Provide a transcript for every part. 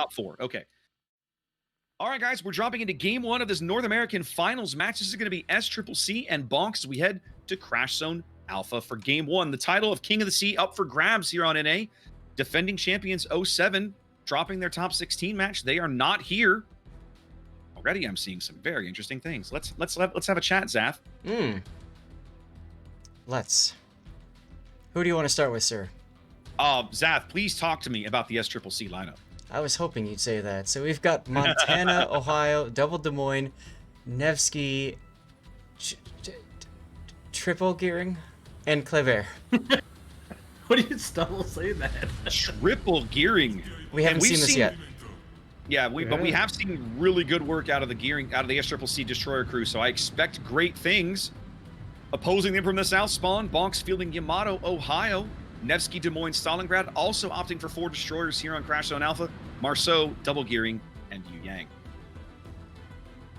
top 4. Okay. All right, guys, we're dropping into game 1 of this North American Finals match. This is going to be Sccc and Bonks as we head to Crash Zone Alpha for game 1. The title of King of the Sea up for grabs here on NA. Defending champions 07 dropping their top 16 match. They are not here. Already, I'm seeing some very interesting things. Let's have a chat, Zaf. Let's. Who do you want to start with, sir? Zaf, please talk to me about the Sccc lineup. I was hoping you'd say that. So we've got Montana, Ohio, Double Des Moines, Nevsky, Triple Gearing, and Clever. What do you stumble say that? Triple Gearing. We haven't seen this yet. Yeah, but we have seen really good work out of the gearing, out of the Sccc Destroyer crew, so I expect great things. Opposing them from the South spawn, Bonks fielding Yamato, Ohio. Nevsky, Des Moines, Stalingrad also opting for 4 destroyers here on Crash Zone Alpha. Marceau, Double Gearing, and Yu Yang.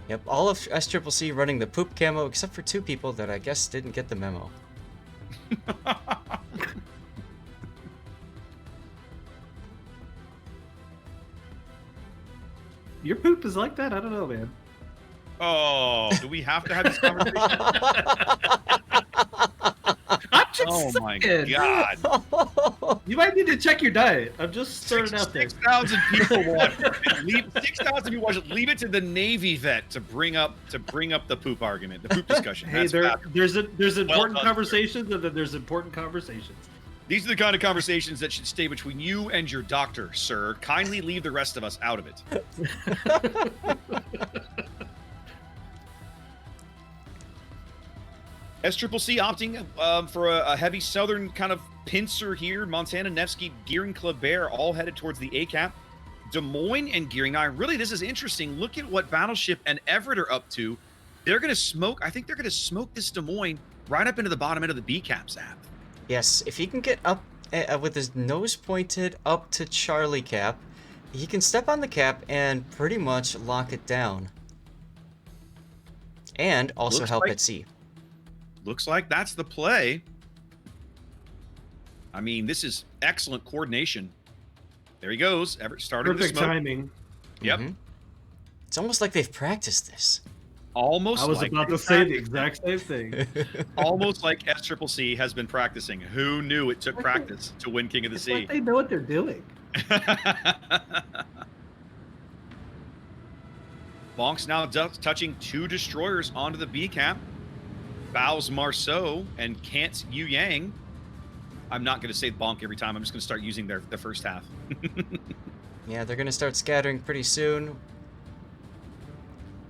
Yep, all of Sccc running the poop camo except for 2 people that I guess didn't get the memo. Your poop is like that? I don't know, man. Oh, do we have to have this conversation? I'm just Oh my saying. god. You might need to check your diet. I'm just throwing it out there. 6,000 people watch it. 6,000 people watch it. Leave it to the Navy vet to bring up the poop argument, the poop discussion. Hey, there's important done, conversations, and then there's important conversations. These are the kind of conversations that should stay between you and your doctor, sir. Kindly leave the rest of us out of it. Sccc opting for a heavy southern kind of pincer here. Montana, Nevsky, Gearing, Kleber all headed towards the A-cap. Des Moines and Gearing. Now, really, this is interesting. Look at what Battleship and Everett are up to. They're going to smoke. I think they're going to smoke this Des Moines right up into the bottom end of the B-cap, Zap. Yes, if he can get up with his nose pointed up to Charlie cap, he can step on the cap and pretty much lock it down. And also help at sea. Looks like that's the play. I mean, this is excellent coordination. There he goes. Everett starting Perfect to smoke. timing. Yep. Mm-hmm. It's almost like they've practiced this. Almost. I was like about to say the exact same thing. Almost like Sccc has been practicing. Who knew it took practice to win King of the It's Sea? like they know what they're doing. Bonks now touching 2 destroyers onto the B cap. Bows Marceau and can't Yu Yang. I'm not going to say bonk every time. I'm just going to start using the first half. Yeah, they're going to start scattering pretty soon.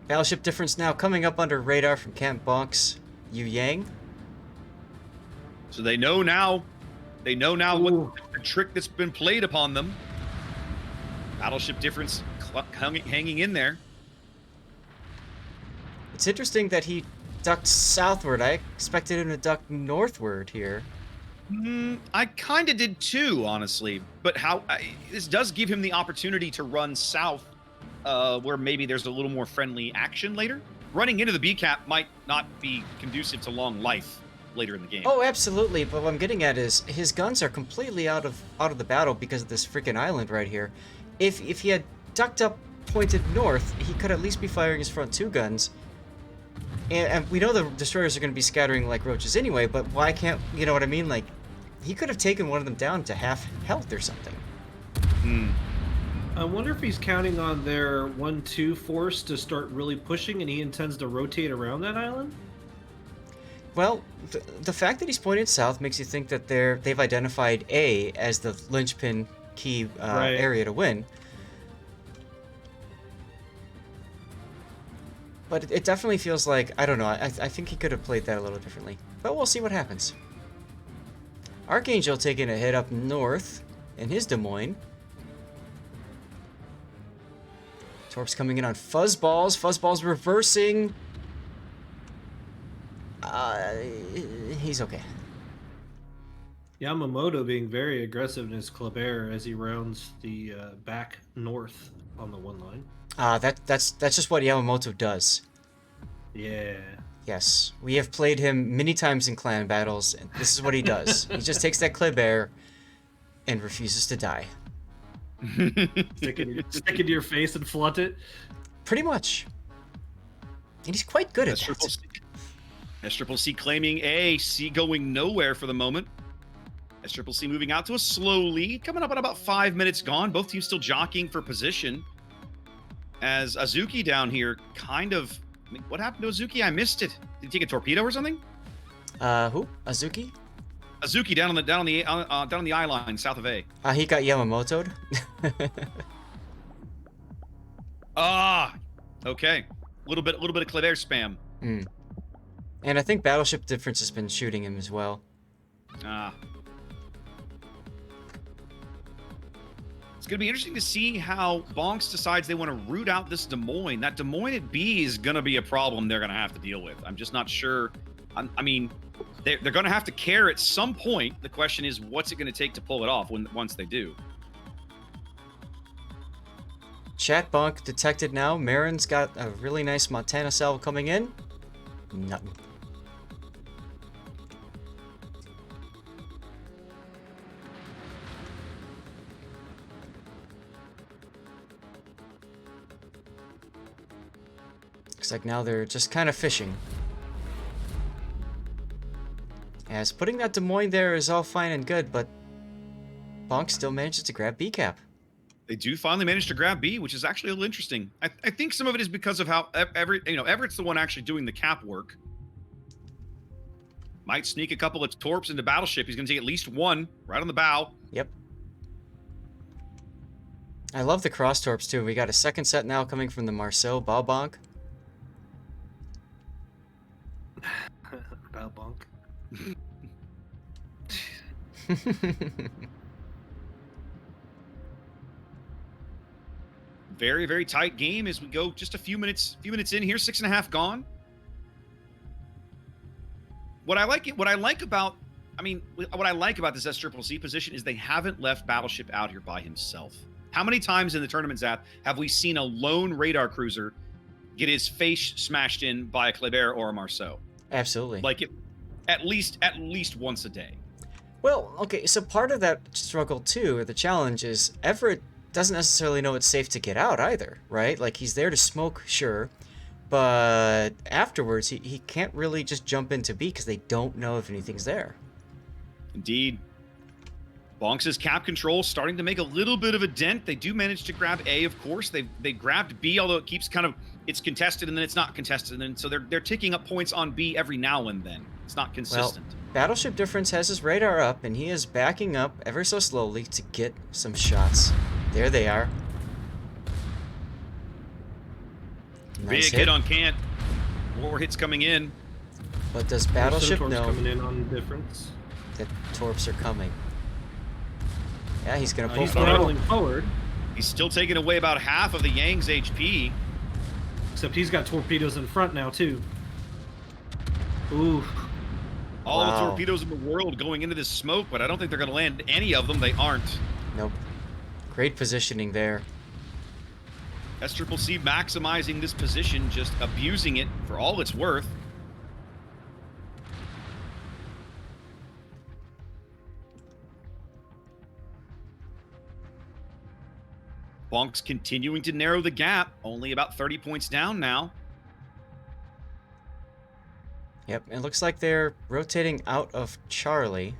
Battleship difference now coming up under radar from Camp Bonks. Yu Yang. So they know now. They know now what the trick that's been played upon them. Battleship difference hanging in there. It's interesting that he ducked southward. I expected him to duck northward here. I kind of did too, honestly. But this does give him the opportunity to run south, where maybe there's a little more friendly action later. Running into the B-cap might not be conducive to long life later in the game. Oh, absolutely. But what I'm getting at is his guns are completely out of the battle because of this freaking island right here. If he had ducked up, pointed north, he could at least be firing his front 2 guns. And we know the destroyers are going to be scattering like roaches anyway, but why can't, you know what I mean? Like, he could have taken one of them down to half health or something. I wonder if he's counting on their 1-2 force to start really pushing, and he intends to rotate around that island? Well, the fact that he's pointed south makes you think that they've identified A as the linchpin key area to win. But it definitely feels like, I don't know, I think he could have played that a little differently. But we'll see what happens. Archangel taking a hit up north in his Des Moines. Torps coming in on Fuzzballs. Fuzzballs reversing. He's okay. Yamamoto being very aggressive in his Kleber as he rounds the back north on the 1 line. That's just what Yamamoto does. Yeah. Yes, we have played him many times in clan battles, and this is what he does. He just takes that Kleber and refuses to die. Stick it to your face and flaunt it. Pretty much. And he's quite good at that. Sccc claiming A, C going nowhere for the moment. Sccc moving out to a slow lead, coming up at about 5 minutes gone. Both teams still jockeying for position. As Azuki down here, kind of. I mean, what happened to Azuki? I missed it. Did he take a torpedo or something? Who? Azuki? Azuki down on the eye line, south of A. He got Yamamoto'd. Okay. A little bit of Kleber spam. And I think Battleship Difference has been shooting him as well. It's going to be interesting to see how Bonks decides they want to root out this Des Moines. That Des Moines at B is going to be a problem they're going to have to deal with. I'm just not sure. I mean, they're going to have to care at some point. The question is, what's it going to take to pull it off once they do? Chat Bonk detected now. Marin's got a really nice Montana salvo coming in. Nothing. Looks like now they're just kind of fishing. As putting that Des Moines there is all fine and good, but Bonk still manages to grab B cap. They do finally manage to grab B, which is actually a little interesting. I think some of it is because of how Everett's the one actually doing the cap work. Might sneak a couple of torps into Battleship. He's going to take at least one right on the bow. Yep. I love the cross torps too. We got a second set now coming from the Marceau Bow Bonk. Bow Bonk. Very, very tight game as we go just a few minutes in here, 6.5 gone. What I like about this Sccc position is they haven't left Battleship out here by himself. How many times in the tournament, Zap, have we seen a lone radar cruiser get his face smashed in by a Kleber or a Marceau? Absolutely. Like at least once a day. Well, okay, so part of that struggle too, or the challenge, is Everett doesn't necessarily know it's safe to get out either, right? Like, he's there to smoke, sure, but afterwards he can't really just jump into B because they don't know if anything's there. Indeed. Bonks' cap control starting to make a little bit of a dent. They do manage to grab A, of course. They grabbed B, although it keeps it's contested and then it's not contested, and then so they're ticking up points on B every now and then. It's not consistent. Well, Battleship Difference has his radar up, and he is backing up ever so slowly to get some shots. There they are. Nice Big hit on Kant. More hits coming in. But does Battleship know coming in on Difference that torps are coming? Yeah, he's gonna pull he's forward. traveling forward. He's still taking away about half of the Yang's HP. Except he's got torpedoes in front now too. Ooh. All the torpedoes in the world going into this smoke, but I don't think they're going to land any of them. They aren't. Nope. Great positioning there. Sccc maximizing this position, just abusing it for all it's worth. Bonks continuing to narrow the gap, only about 30 points down now. Yep, it looks like they're rotating out of Charlie.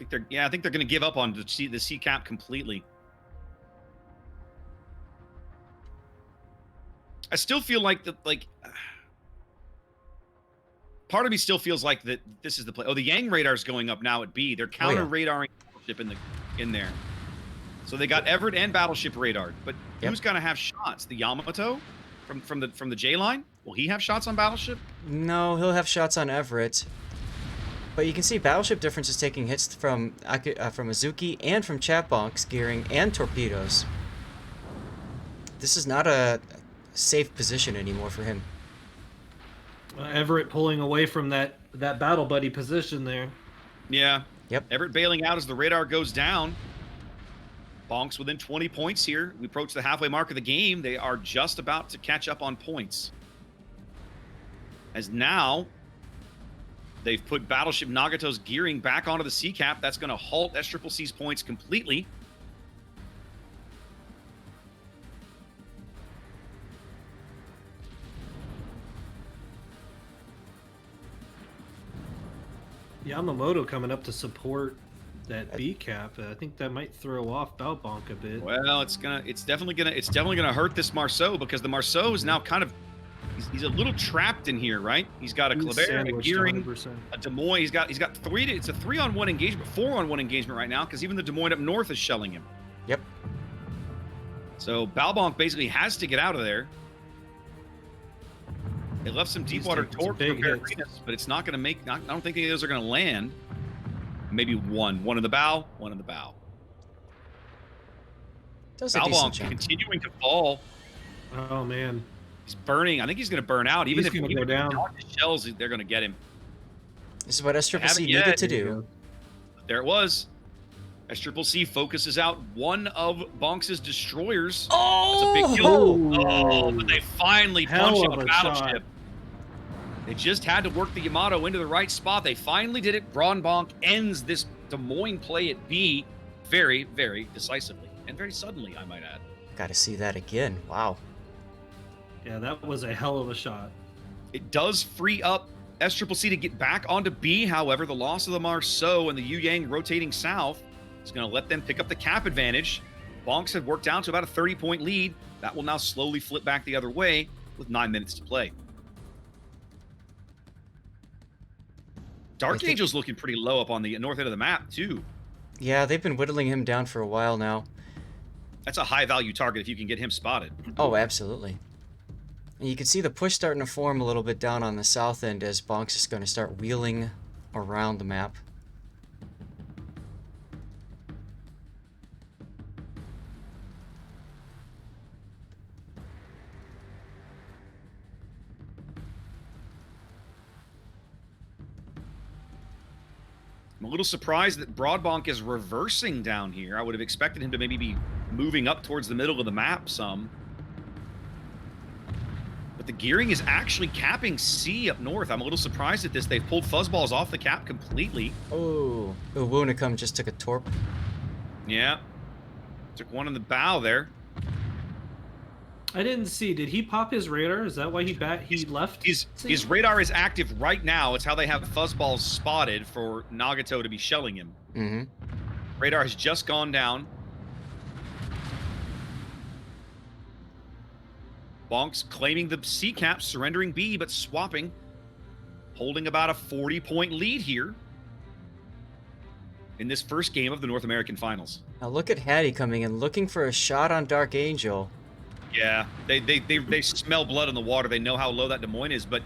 I think they're going to give up on the C cap completely. I still feel like part of me still feels like that this is the play. Oh, the Yang radar's going up now at B. They're counter radaring Battleship in there. So they got Everett and Battleship radared. But who's going to have shots? The Yamato from the J line? Will he have shots on Battleship? No, he'll have shots on Everett. But you can see Battleship Difference is taking hits from Azuki and from Chatbonk's gearing and torpedoes. This is not a safe position anymore for him. Everett pulling away from that battle buddy position there. Yeah. Yep. Everett bailing out as the radar goes down. Bonks within 20 points here. We approach the halfway mark of the game. They are just about to catch up on points. As now, They've put Battleship Nagato's gearing back onto the sea cap. That's going to halt SCCC's points completely. Yamamoto coming up to support that B cap. I think that might throw off Bonk a bit. Well, it's definitely gonna hurt this Marceau, because the Marceau is now kind of he's a little trapped in here, right? He's got a Kleber, a Gearing, 100%. a Des Moines. He's got three. It's a 3-on-1 engagement, 4-on-1 engagement right now, because even the Des Moines up north is shelling him. Yep. So Balbonk basically has to get out of there. They left some deep water taking some torque for big hits. Peregrinas, but it's not going to make. I don't think any of those are going to land. Maybe one in the bow, one in the bow. Does a decent Balbonk job. continuing to fall. Oh man, He's burning. I think he's going to burn out. Even He's if gonna he go down. shells, they're going to get him. This is what SCCC Haven't needed yet. to There you do. go. There it was. SCCC focuses out one of Bonks' destroyers. Oh! That's a big kill. Oh, but they finally Hell punched of out a a battleship. shot. They just had to work the Yamato into the right spot. They finally did it. Bonk ends this Des Moines play at B very, very decisively and very suddenly, I might add. Got to see that again. Wow. Yeah, that was a hell of a shot. It does free up SCCC to get back onto B. However, the loss of the Marceau and the Yu Yang rotating south is going to let them pick up the cap advantage. Bonks have worked down to about a 30-point lead. That will now slowly flip back the other way with 9 minutes to play. Dark Angel's looking pretty low up on the north end of the map, too. Yeah, they've been whittling him down for a while now. That's a high-value target if you can get him spotted. Oh, absolutely. And you can see the push starting to form a little bit down on the south end as Bonks is going to start wheeling around the map. I'm a little surprised that Broadbonk is reversing down here. I would have expected him to maybe be moving up towards the middle of the map some. But the gearing is actually capping C up north. I'm a little surprised at this. They've pulled fuzzballs off the cap completely. Oh, Uwunicum just took a torp. Yeah. Took one in the bow there. I didn't see. Did he pop his radar? Is that why he left? His radar is active right now. It's how they have fuzzballs spotted for Nagato to be shelling him. Mm-hmm. Radar has just gone down. Bonks claiming the C cap, surrendering B, but swapping. Holding about a 40-point lead here in this first game of the North American Finals. Now look at Hattie coming in, looking for a shot on Dark Angel. Yeah, they smell blood in the water. They know how low that Des Moines is, but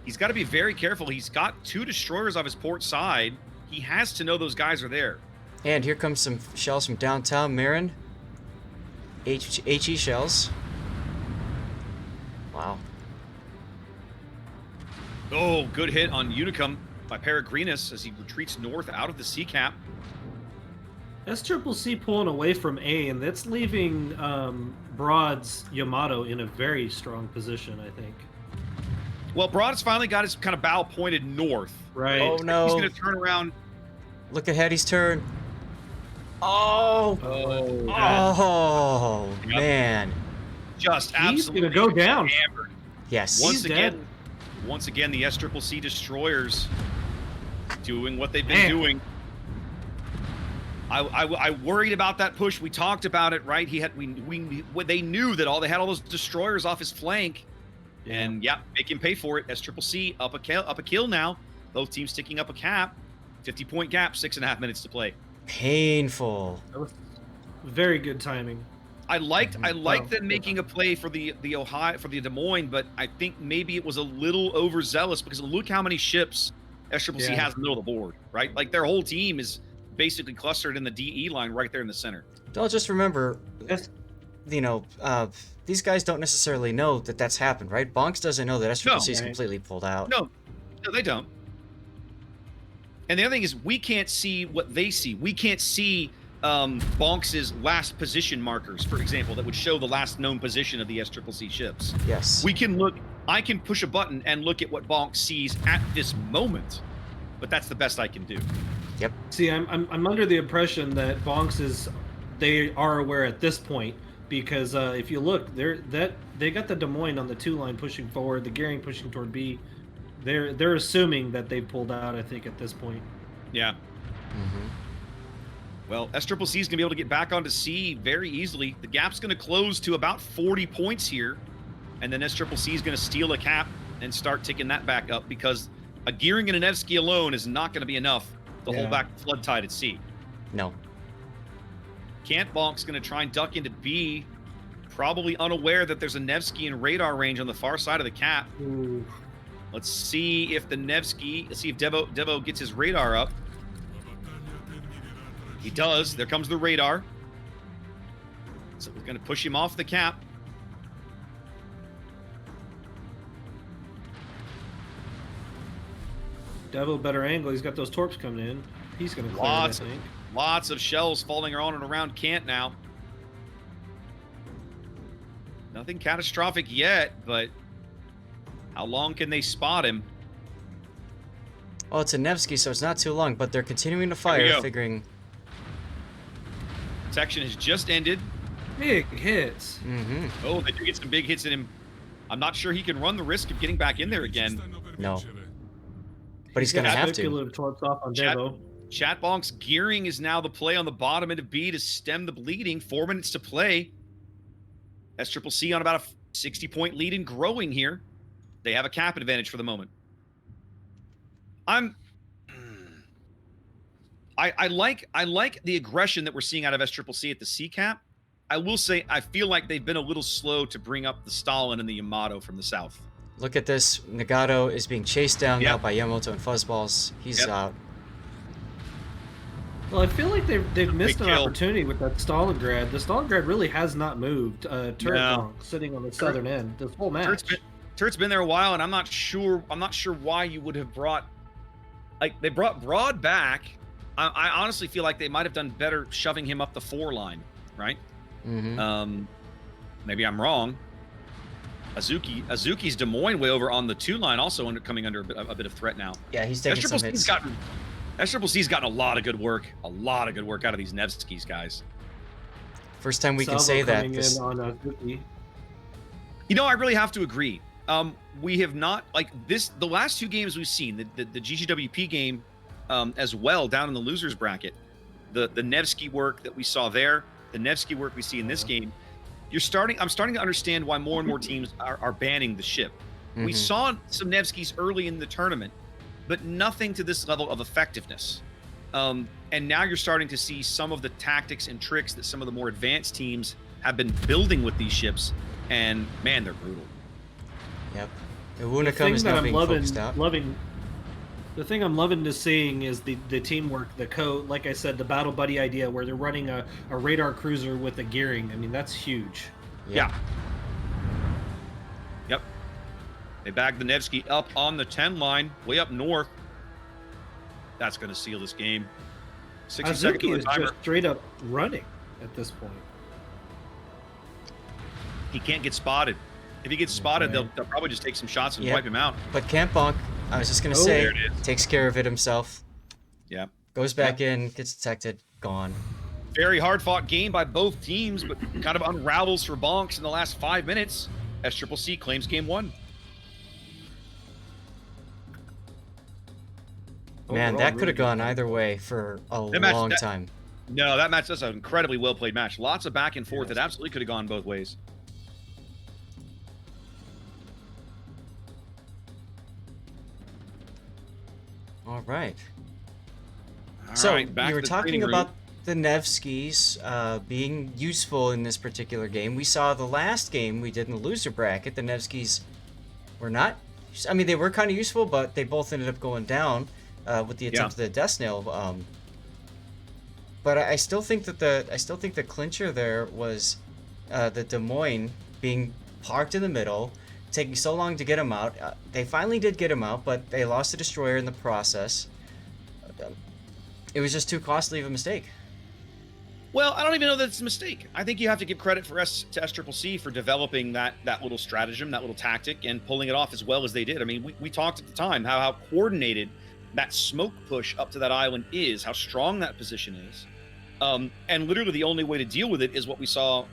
he's got to be very careful. He's got 2 destroyers off his port side. He has to know those guys are there. And here comes some shells from downtown Marin. HE shells. Wow. Oh, good hit on Unicum by Peregrinus as he retreats north out of the sea cap. SCCC pulling away from A, and that's leaving Broad's Yamato in a very strong position, I think. Well, Broad has finally got his kind of bow pointed north. Right. Oh no. He's going to turn around. Look at Hattie's turn. Oh! Oh, Yep. man. Just He's absolutely gonna go down. hammered. Yes. He's dead. Once again, the SCCC destroyers doing what they've been Man. doing. I worried about that push. We talked about it, right? They knew that they had all those destroyers off his flank, and yeah, make him pay for it. SCCC up a kill now. Both teams sticking up a cap. 50-point gap. 6.5 minutes to play. Painful. That was very good timing. I liked Wow. them making a play for the Des Moines, but I think maybe it was a little overzealous because look how many ships SCCC Yeah. has in the middle of the board, right? Like their whole team is basically clustered in the DE line right there in the center. Don't just remember, Yes. you know, these guys don't necessarily know that that's happened, right? Bonks doesn't know that SCCC is Right. completely pulled out. No, they don't. And the other thing is we can't see what they see. We can't see Bonks' last position markers, for example, that would show the last known position of the SCCC ships. Yes. We can look. I can push a button and look at what Bonks sees at this moment. but that's the best I can do. Yep. See, I'm under the impression that Bonks is, they are aware at this point, because if you look, they got the Des Moines on the 2 line pushing forward, the Gearing pushing toward B. They're assuming that they pulled out, I think, at this point. Yeah. Mm-hmm. Well, SCCC is going to be able to get back onto C very easily. The gap's going to close to about 40 points here, and then SCCC is going to steal a cap and start ticking that back up, because a Gearing and a Nevsky alone is not going to be enough to hold back the flood tide at C. No. Can't Bonk's going to try and duck into B, probably unaware that there's a Nevsky in radar range on the far side of the cap. Ooh. Let's see if the Nevsky, let's see if Devo gets his radar up. He does. There comes the radar. So we're going to push him off the cap. Devo better angle. He's got those torps coming in. He's going to clear it, I think. Lots of shells falling on and around Kant now. Nothing catastrophic yet, but how long can they spot him? Oh, it's a Nevsky, so it's not too long, but they're continuing to fire, figuring... Section has just ended. Big hits. Mm-hmm. Oh, they do get some big hits at him. I'm not sure he can run the risk of getting back in there again. No. But he's going to have to. Torps off on Devo. Chat Bonk's Gearing is now the play on the bottom end of B to stem the bleeding. 4 minutes to play. SCCC on about a 60-point lead and growing here. They have a cap advantage for the moment. I like the aggression that we're seeing out of SCCC at the C cap. I will say I feel like they've been a little slow to bring up the Stalin and the Yamato from the south. Look at this. Nagato is being chased down now by Yamato and Fuzzballs. He's out. Well, I feel like they've missed an opportunity with that Stalingrad. The Stalingrad really has not moved. Turret Bonk sitting on the southern end this whole match. Turret's been there a while, and I'm not sure why you would have brought, like, they brought Broad back. I honestly feel like they might have done better shoving him up the 4 line, right? Mm-hmm. Maybe I'm wrong. Azuki's Des Moines way over on the 2 line, also coming under a bit of threat now. Yeah, he's taking some hits. SCCC's gotten a lot of good work out of these Nevskys guys. First time we can say that. You know, I really have to agree. We have not, like, the last 2 games we've seen, the GGWP game as well, down in the losers bracket, the Nevsky work that we saw there, the Nevsky work we see in this game, I'm starting to understand why more and more teams are banning the ship. Mm-hmm. We saw some Nevskys early in the tournament, but nothing to this level of effectiveness. And now you're starting to see some of the tactics and tricks that some of the more advanced teams have been building with these ships, and man, they're brutal. Yep. Iwunicum is now being focused out. The thing I'm loving to seeing is the teamwork, the code, like I said, the battle buddy idea where they're running a radar cruiser with a Gearing. I mean, that's huge. Yeah. Yep. They bagged the Nevsky up on the 10 line, way up north. That's going to seal this game. 60 seconds Azuki is just straight up running at this point. He can't get spotted. If he gets spotted, they'll probably just take some shots and wipe him out. But Camp Bonk, I was just going to say, takes care of it himself. Yeah. Goes back in, gets detected, gone. Very hard-fought game by both teams, but kind of unravels for Bonks in the last 5 minutes. SCCC claims game 1. Man, that could have gone either way for a long time. No, that's an incredibly well-played match. Lots of back and forth. It absolutely could have gone both ways. All right. So you were talking about the Nevskys being useful in this particular game. We saw the last game we did in the loser bracket. The Nevskys were not. I mean, they were kind of useful, but they both ended up going down with the attempt of the Death Snail. But I still think that the clincher there was the Des Moines being parked in the middle, taking so long to get him out. They finally did get him out, but they lost the destroyer in the process. It was just too costly of a mistake. Well, I don't even know that it's a mistake. I think you have to give credit to SCCC for developing that little stratagem, that little tactic, and pulling it off as well as they did. I mean, we talked at the time how coordinated that smoke push up to that island is, how strong that position is. And literally the only way to deal with it is what we saw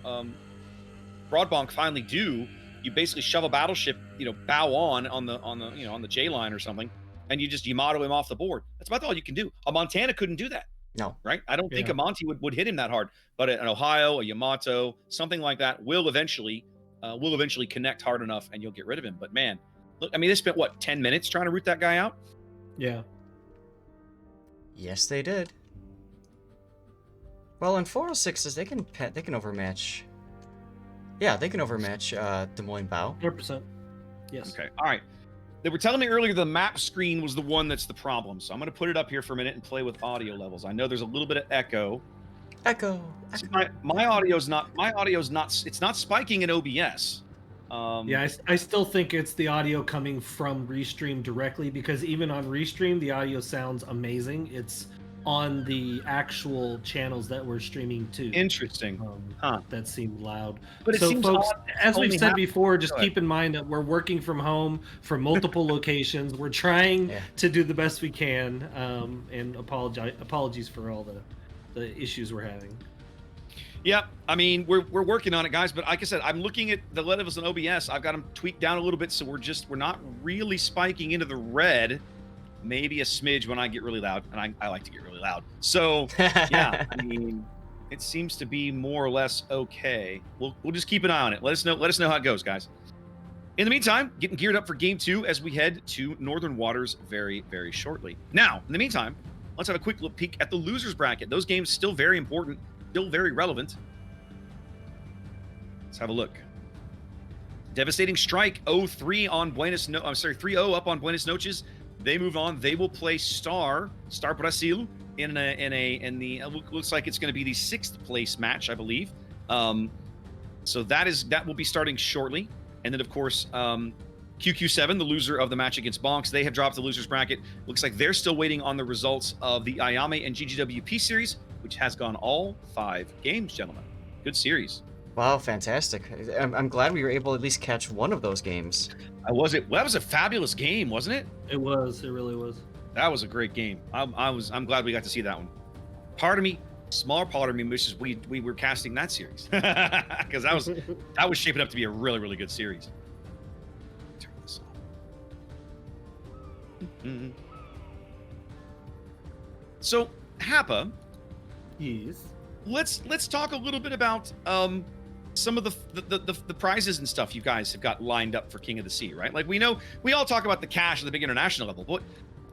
Broadbonk finally do. You basically shove a battleship, bow on the J line or something, and you just Yamato him off the board. That's about all you can do. A Montana couldn't do that. No. Right? I don't think Yeah. a Monty would hit him that hard, but an Ohio, a Yamato, something like that will eventually connect hard enough, and you'll get rid of him. But man, look, I mean, they spent what 10 minutes trying to root that guy out. Yeah. Yes, they did. Well, in 406s, they can overmatch. Yeah, they can overmatch Des Moines Bow. 100%. Yes. Okay. All right. They were telling me earlier the map screen was the one that's the problem. So I'm going to put it up here for a minute and play with audio levels. I know there's a little bit of echo. Echo. So my audio's not. It's not spiking in OBS. Yeah, I still think it's the audio coming from Restream directly, because even on Restream, the audio sounds amazing. It's on the actual channels that we're streaming to. Interesting. That seemed loud. But it so, seems folks, odd as we've only said half- before, just Go ahead. keep in mind that we're working from home from multiple locations. We're trying to do the best we can, and apologies for all the issues we're having. Yeah, I mean, we're working on it, guys. But like I said, I'm looking at the levels in OBS. I've got them tweaked down a little bit, so we're not really spiking into the red. Maybe a smidge when I get really loud, and I like to get really loud. So yeah, I mean, it seems to be more or less okay. We'll just keep an eye on it. Let us know how it goes, guys. In the meantime, getting geared up for game 2 as we head to Northern Waters very, very shortly. Now, in the meantime, let's have a quick look peek at the losers bracket. Those games still very important, still very relevant. Let's have a look. Devastating strike 0-3 on 3-0 up on Buenos Noches. They move on. They will play Star Brasil in the looks like it's going to be the 6th place match, I believe. So that will be starting shortly. And then of course, QQ7, the loser of the match against Bonks, they have dropped the losers bracket. Looks like they're still waiting on the results of the Ayame and GGWP series, which has gone all 5 games, gentlemen. Good series. Wow, fantastic. I'm glad we were able to at least catch one of those games. That was a fabulous game, wasn't it? It really was. That was a great game. I'm glad we got to see that one. Small part of me wishes we were casting that series, because that was shaping up to be a really, really good series. Turn this on. So Happa, Yes. let's talk a little bit about some of the prizes and stuff you guys have got lined up for King of the Sea, right? Like, we all talk about the cash at the big international level, but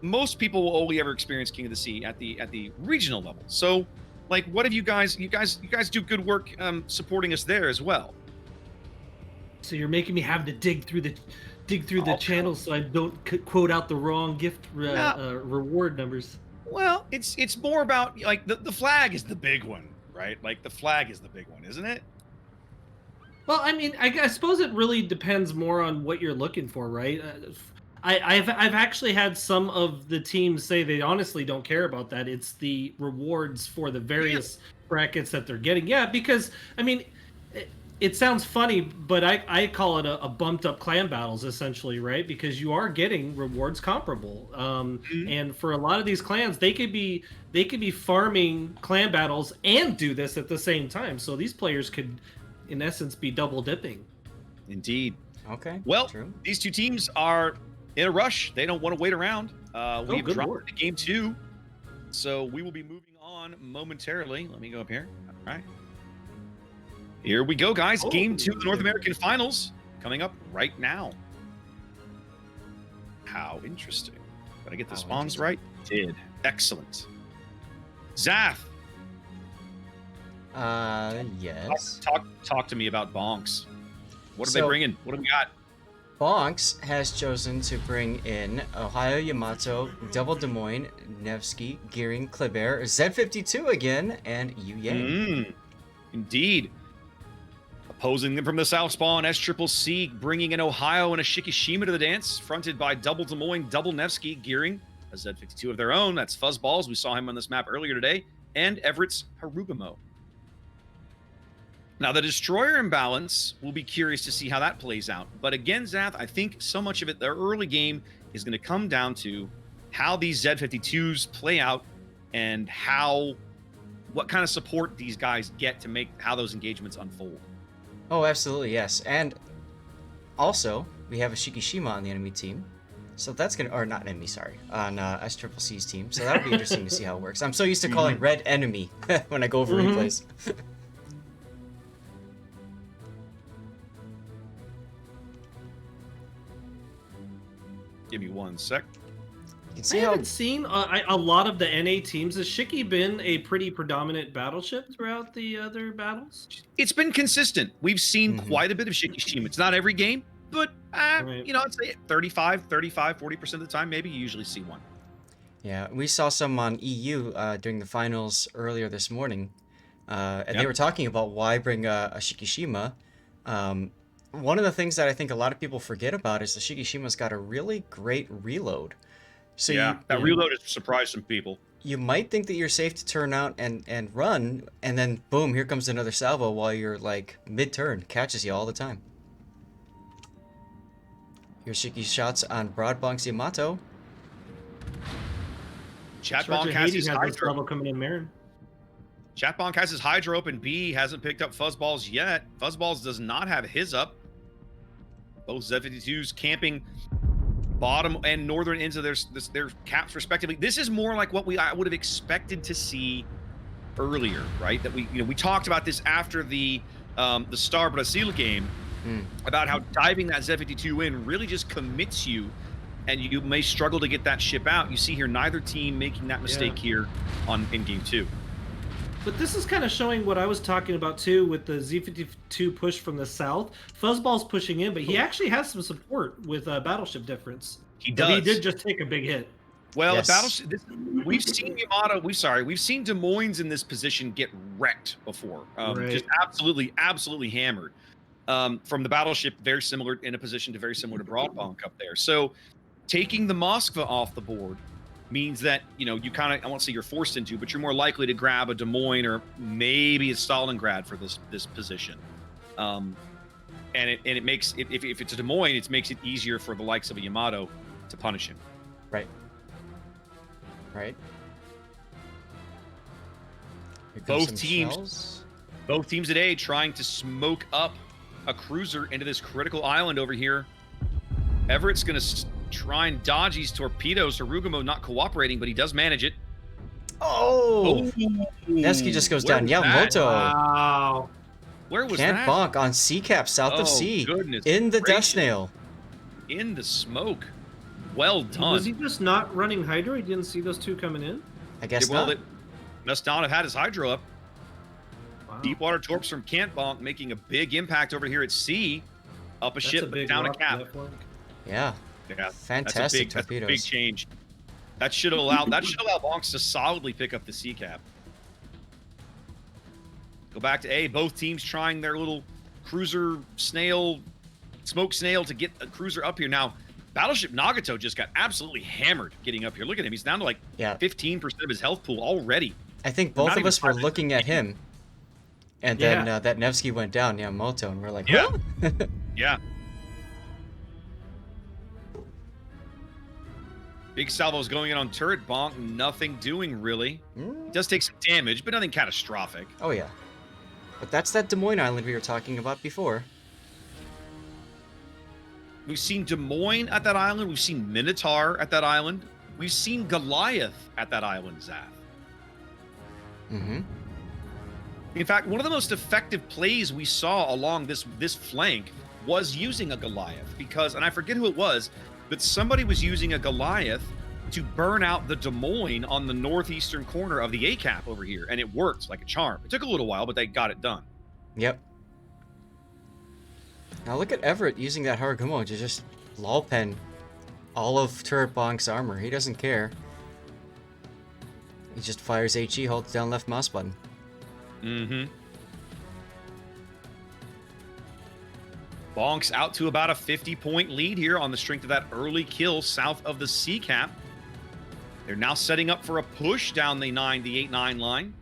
most people will only ever experience King of the Sea at the regional level. So, like, what have you guys do good work supporting us there as well. So you're making me have to dig through the channels so I don't quote out the wrong gift reward numbers. Well, it's more about, like, the flag is the big one, right? Like, the flag is the big one, isn't it? Well, I mean, I suppose it really depends more on what you're looking for, right? I've actually had some of the teams say they honestly don't care about that. It's the rewards for the various brackets that they're getting. Yeah, because, I mean, it sounds funny, but I call it a bumped up clan battles, essentially, right? Because you are getting rewards comparable. And for a lot of these clans, they could be farming clan battles and do this at the same time. So these players could, in essence, be double dipping. Indeed. Okay. Well, true. These two teams are in a rush. They don't want to wait around. We've good dropped lord. to game 2, so we will be moving on momentarily. Let me go up here. All right. Here we go, guys. Game 2 of the North American Finals coming up right now. How interesting. Did I get the spawns right? Did. Excellent. Zath. Yes. Talk to me about Bonks. What are they bringing? What do we got? Bonks has chosen to bring in Ohio Yamato, Double Des Moines, Nevsky, Gearing, Kleber, Z52 again, and Yu Yang. Indeed. Opposing them from the South Spawn, Sccc bringing in Ohio and a Shikishima to the dance, fronted by Double Des Moines, Double Nevsky, Gearing, a Z52 of their own. That's Fuzzballs. We saw him on this map earlier today. And Everett's Harugamo. Now, the Destroyer imbalance, we'll be curious to see how that plays out. But again, Zath, I think so much of it, the early game, is going to come down to how these Z52s play out and what kind of support these guys get to make how those engagements unfold. Oh, absolutely, yes. And also, we have a Shikishima on the enemy team. So that's going to, or not enemy, sorry, on Sccc's team. So that'll be interesting to see how it works. I'm so used to calling red enemy when I go over replays. Give me 1 sec. You can see I how haven't seen a lot of the NA teams. Has Shiki been a pretty predominant battleship throughout the other battles? It's been consistent. We've seen quite a bit of Shikishima. It's not every game, but Right. you know, I'd say 35, 40% of the time, maybe you usually see one. Yeah, we saw some on EU during the finals earlier this morning, and they were talking about why bring a Shikishima. One of the things that I think a lot of people forget about is the Shikishima's got a really great reload. So that reload has surprised some people. You might think that you're safe to turn out and run, and then boom, here comes another salvo while you're like mid-turn, catches you all the time. Here's Shiki's shots on Broad Bonks Yamato. Chatbonk has his Hydro. level coming in, Marin. Chatbonk has his Hydro up, and B hasn't picked up Fuzzballs yet. Fuzzballs does not have his up. Both Z52s camping bottom and northern ends of their caps respectively. This is more like what I would have expected to see earlier, right? That we talked about this after the Star Brazil game about how diving that Z52 in really just commits you, and you may struggle to get that ship out. You see here neither team making that mistake here in game 2. But this is kind of showing what I was talking about too with the Z52 push from the south. Fuzzball's pushing in, but he actually has some support with battleship difference. He does. But he did just take a big hit. Well, Yes. we've seen Yamato. We've seen Des Moines in this position get wrecked before. Just absolutely hammered. From the battleship, very similar in a position to very similar to Broadbonk up there. So, taking the Moskva off the board means that, you know, you kind of, I won't say you're forced into, but you're more likely to grab a Des Moines or maybe a Stalingrad for this position. And it makes, if it's a Des Moines, it makes it easier for the likes of a Yamato to punish him. Right. Right. Here comes some shells. Both teams today trying to smoke up a cruiser into this critical island over here. Everett's going to try and dodge these torpedoes. Harugumo not cooperating, but he does manage it. Oh! Nevsky just goes down. Yamamoto. Wow. Where was Can't that? bonk on C-cap south of C. Goodness In the gracious. death snail. In the smoke. Well done. Was he just not running Hydro? He didn't see those two coming in? I guess well, not. it must not have had his Hydro up. Wow. Deepwater torps from Can't Bonk making a big impact over here at sea. Up a That's ship, a big down a rock cap. left flank. Yeah. Yeah, Fantastic that's a torpedoes. big change. That should allow Bonks to solidly pick up the C cap. Go back to A. Both teams trying their little cruiser smoke snail to get a cruiser up here. Now, Battleship Nagato just got absolutely hammered getting up here. Look at him. He's down to like 15% of his health pool already. I think both of us were looking at him, and then that Nevsky went down, Yamamoto, and we're like, huh? Yeah. Big salvos going in on turret. Bonk, nothing doing really. He does take some damage, but nothing catastrophic. Oh, yeah. But that's that Des Moines Island we were talking about before. We've seen Des Moines at that island. We've seen Minotaur at that island. We've seen Goliath at that island, Zath. Mm-hmm. In fact, one of the most effective plays we saw along this flank was using a Goliath because, and I forget who it was, but somebody was using a Goliath to burn out the Des Moines on the northeastern corner of the A-cap over here, and it worked like a charm. It took a little while, but they got it done. Yep. Now look at Everett using that Harugumo to just lol pen all of Turret Bonk's armor. He doesn't care. He just fires HE, holds down left mouse button. Mm-hmm. Bonks out to about a 50-point lead here on the strength of that early kill south of the C-cap. They're now setting up for a push down the 8-9 line.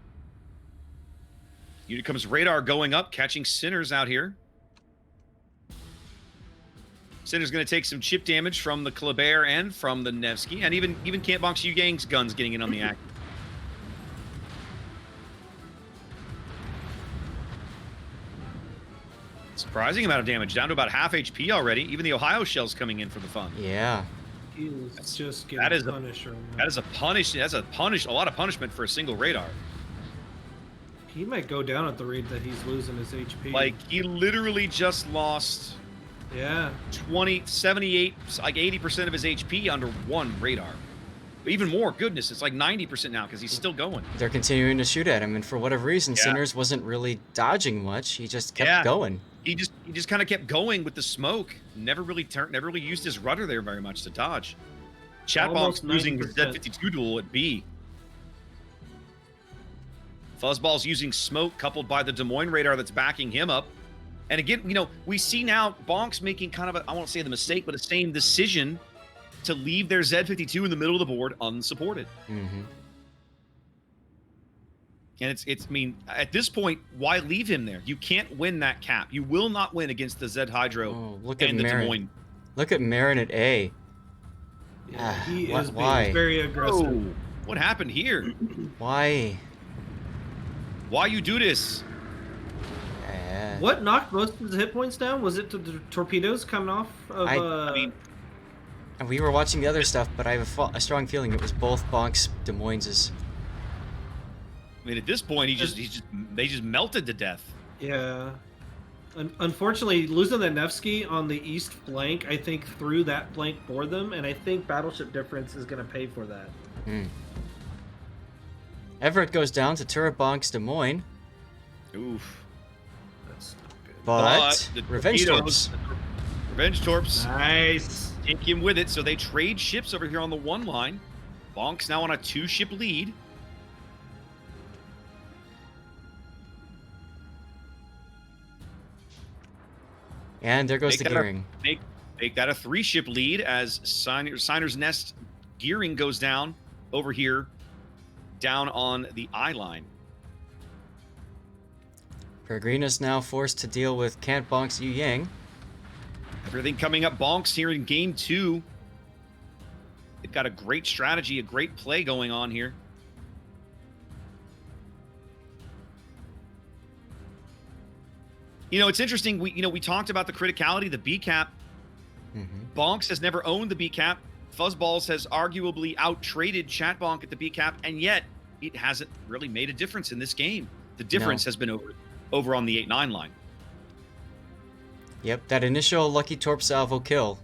Unit comes radar going up, catching sinners out here. Cinder's going to take some chip damage from the Kleber and from the Nevsky, and even Can't Bonks Yu Yang's guns getting in on the act. Surprising amount of damage, down to about half HP already. Even the Ohio shell's coming in for the fun. Yeah. He was just getting That is punished right now. That is a punish. That's a lot of punishment for a single radar. He might go down at the rate that he's losing his HP. Like, he literally just lost yeah. 20, 78, like 80% of his HP under one radar. Even more, goodness, it's like 90% now because he's still going. They're continuing to shoot at him, and for whatever reason, Yeah. Sinners wasn't really dodging much. He just kept going. He just kind of kept going with the smoke. Never really used his rudder there very much to dodge. Chatbomb's Almost losing his 90%. Z52 duel at B. Fuzzball's using smoke coupled by the Des Moines radar that's backing him up. And again, we see now Bonks making kind of I won't say the mistake, but the same decision to leave their Z52 in the middle of the board unsupported. Mm-hmm. And I mean, at this point, why leave him there? You can't win that cap. You will not win against the Z Hydro Oh, look at and the Des Marin. Moines. Look at Marin at A. Yeah, he Why- is why? being very aggressive. Oh, what happened here? Why? Why you do this? What knocked most of his hit points down? Was it the torpedoes coming off of? I mean, And we were watching the other stuff, but I have a strong feeling it was both Bonks Des Moines's. at this point, they just melted to death. yeah. Unfortunately, losing the Nevsky on the east flank, I think threw that flank for them, and I think Battleship Difference is going to pay for that. Everett goes down to turret Bonks Des Moines, Oof. That's not good. but the Revenge torpedoes- Torps. Revenge Torps Nice. take him with it, so they trade ships over here on the one line. Bonks now on a 2-ship lead. And there goes Make the that a- gearing. Make that a 3-ship lead as Signer's Nest gearing goes down over here, down on the eye line. Peregrina's now forced to deal with Can't Bonks Yu Yang. Everything coming up Bonks here in game 2. They've got a great strategy, a great play going on here. It's interesting. We talked about the criticality, the B cap. Bonks has never owned the B cap. Fuzzballs has arguably out-traded Chatbonk at the B cap, and yet it hasn't really made a difference in this game. The difference has been over on the 8-9 line. Yep, that initial Lucky Torp salvo kill,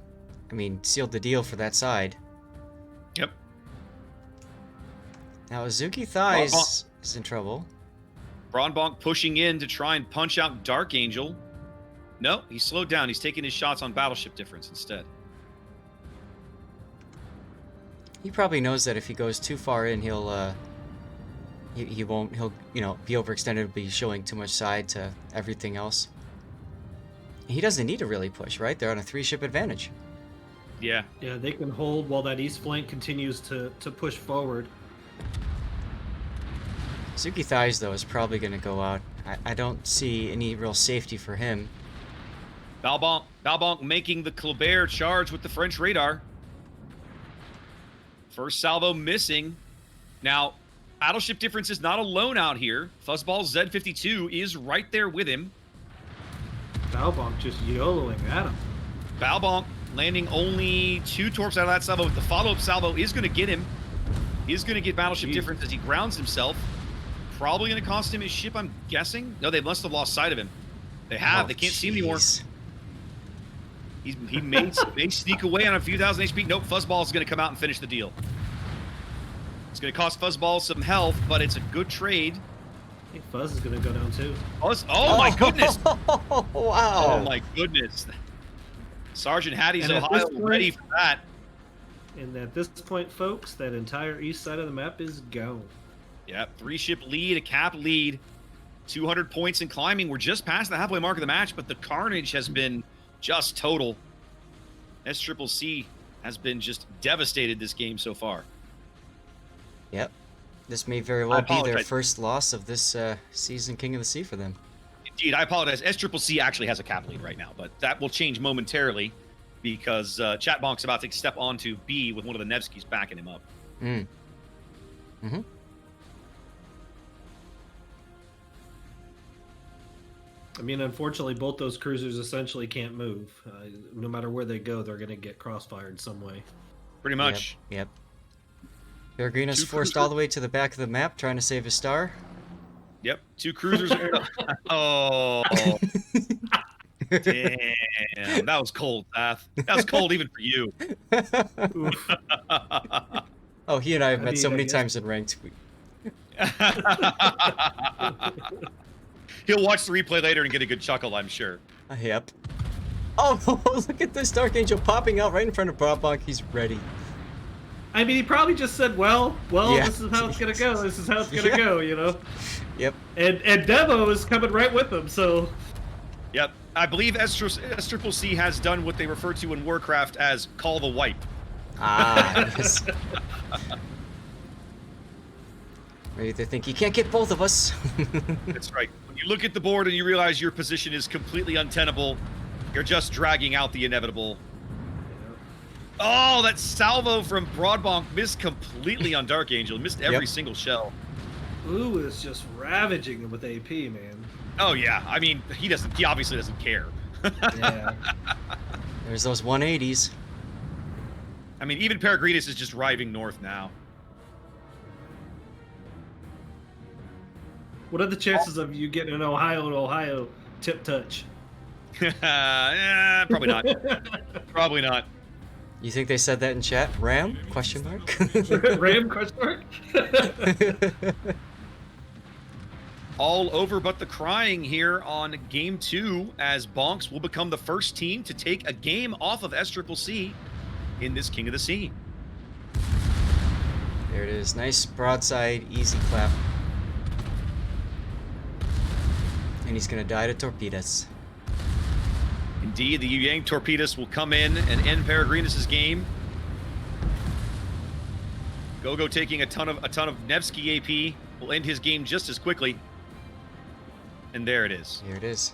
sealed the deal for that side. Yep. Now Azuki Thighs is in trouble. Braunbonk pushing in to try and punch out Dark Angel. No, he's slowed down. He's taking his shots on Battleship Difference instead. He probably knows that if he goes too far in, he'll be overextended, be showing too much side to everything else. He doesn't need to really push, right? They're on a 3-ship advantage. Yeah. Yeah, they can hold while that east flank continues to push forward. Azuki Thighs, though, is probably going to go out. I don't see any real safety for him. Balbonk making the Kleber charge with the French radar. First salvo missing. Now, Battleship Difference is not alone out here. Fuzzball's Z52 is right there with him. Balbonk just YOLOing at him. Balbonk landing only 2 torps out of that salvo, but the follow-up salvo is going to get him. Is going to get Battleship Difference as he grounds himself. Probably going to cost him his ship, I'm guessing. No, they must have lost sight of him. They have. They can't see him anymore. He may sneak away on a few thousand HP. Nope, Fuzzball's going to come out and finish the deal. It's going to cost Fuzzball some health, but it's a good trade. I think Fuzz is going to go down too. Fuzz, oh my goodness! Wow! Oh my goodness! Sergeant Hattie's And at Ohio this ready point- for that. And at this point, folks, that entire east side of the map is gone. Yep, 3-ship lead, a cap lead, 200 points in climbing. We're just past the halfway mark of the match, but the carnage has been just total. Sccc has been just devastated this game so far. Yep. This may very well be their apologize. first loss of this season, King of the Sea, for them. Indeed, I apologize. Sccc actually has a cap lead right now, but that will change momentarily because Chat Bonk's about to step onto B with one of the Nevskys backing him up. Mm. Mm-hmm. I mean, unfortunately, both those cruisers essentially can't move. No matter where they go, they're going to get crossfired some way. Pretty much. Yep. Peregrina's Two forced cruisers. all the way to the back of the map, trying to save his star. Yep. 2 cruisers. Oh. Damn. That was cold, Seth. That was cold even for you. Oh, he and I have I met mean, so I many guess- times in ranked. He'll watch the replay later and get a good chuckle, I'm sure. Yep. Oh, look at this Dark Angel popping out right in front of Bonk. He's ready. I mean, he probably just said, well, Yeah. this is how it's going to go. This is how it's going to Yeah. go, you know? Yep. And Devo is coming right with him, so... Yep. I believe Sccc has done what they refer to in Warcraft as call the wipe. Ah, yes. Maybe they think he can't get both of us. That's right. When you look at the board and you realize your position is completely untenable, you're just dragging out the inevitable. Oh, that salvo from Broadbonk missed completely on Dark Angel. Missed every Yep. single shell. Ooh is just ravaging him with AP, man. Oh yeah. I mean, he obviously doesn't care. Yeah. There's those 180s. I mean, even Peregrinus is just driving north now. What are the chances of you getting an Ohio to Ohio tip touch? Probably not. Probably not. You think they said that in chat? Ram? Question mark? Ram question mark? All over but the crying here on game 2, as Bonks will become the first team to take a game off of Sccc in this King of the Sea. There it is. Nice broadside, easy clap. And he's gonna die to torpedoes. Indeed, the Yang Torpedoes will come in and end Peregrinus' game. Gogo taking a ton of Nevsky AP will end his game just as quickly. And there it is. Here it is.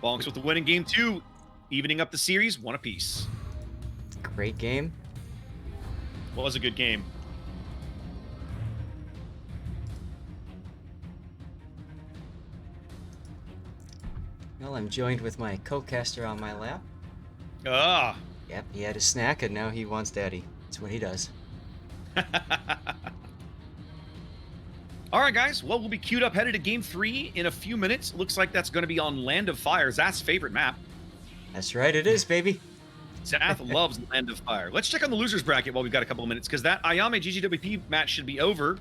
Bonks with the win in game 2, evening up the series, 1 apiece. Great game. Was a good game. Well, I'm joined with my co-caster on my lap. Ah. Yep, he had a snack and now he wants daddy. That's what he does. All right, guys. Well, we'll be queued up headed to game 3 in a few minutes. Looks like that's going to be on Land of Fire, Zath's favorite map. That's right, it is, baby. Zath loves Land of Fire. Let's check on the losers bracket while we've got a couple of minutes, because that Ayame GGWP match should be over.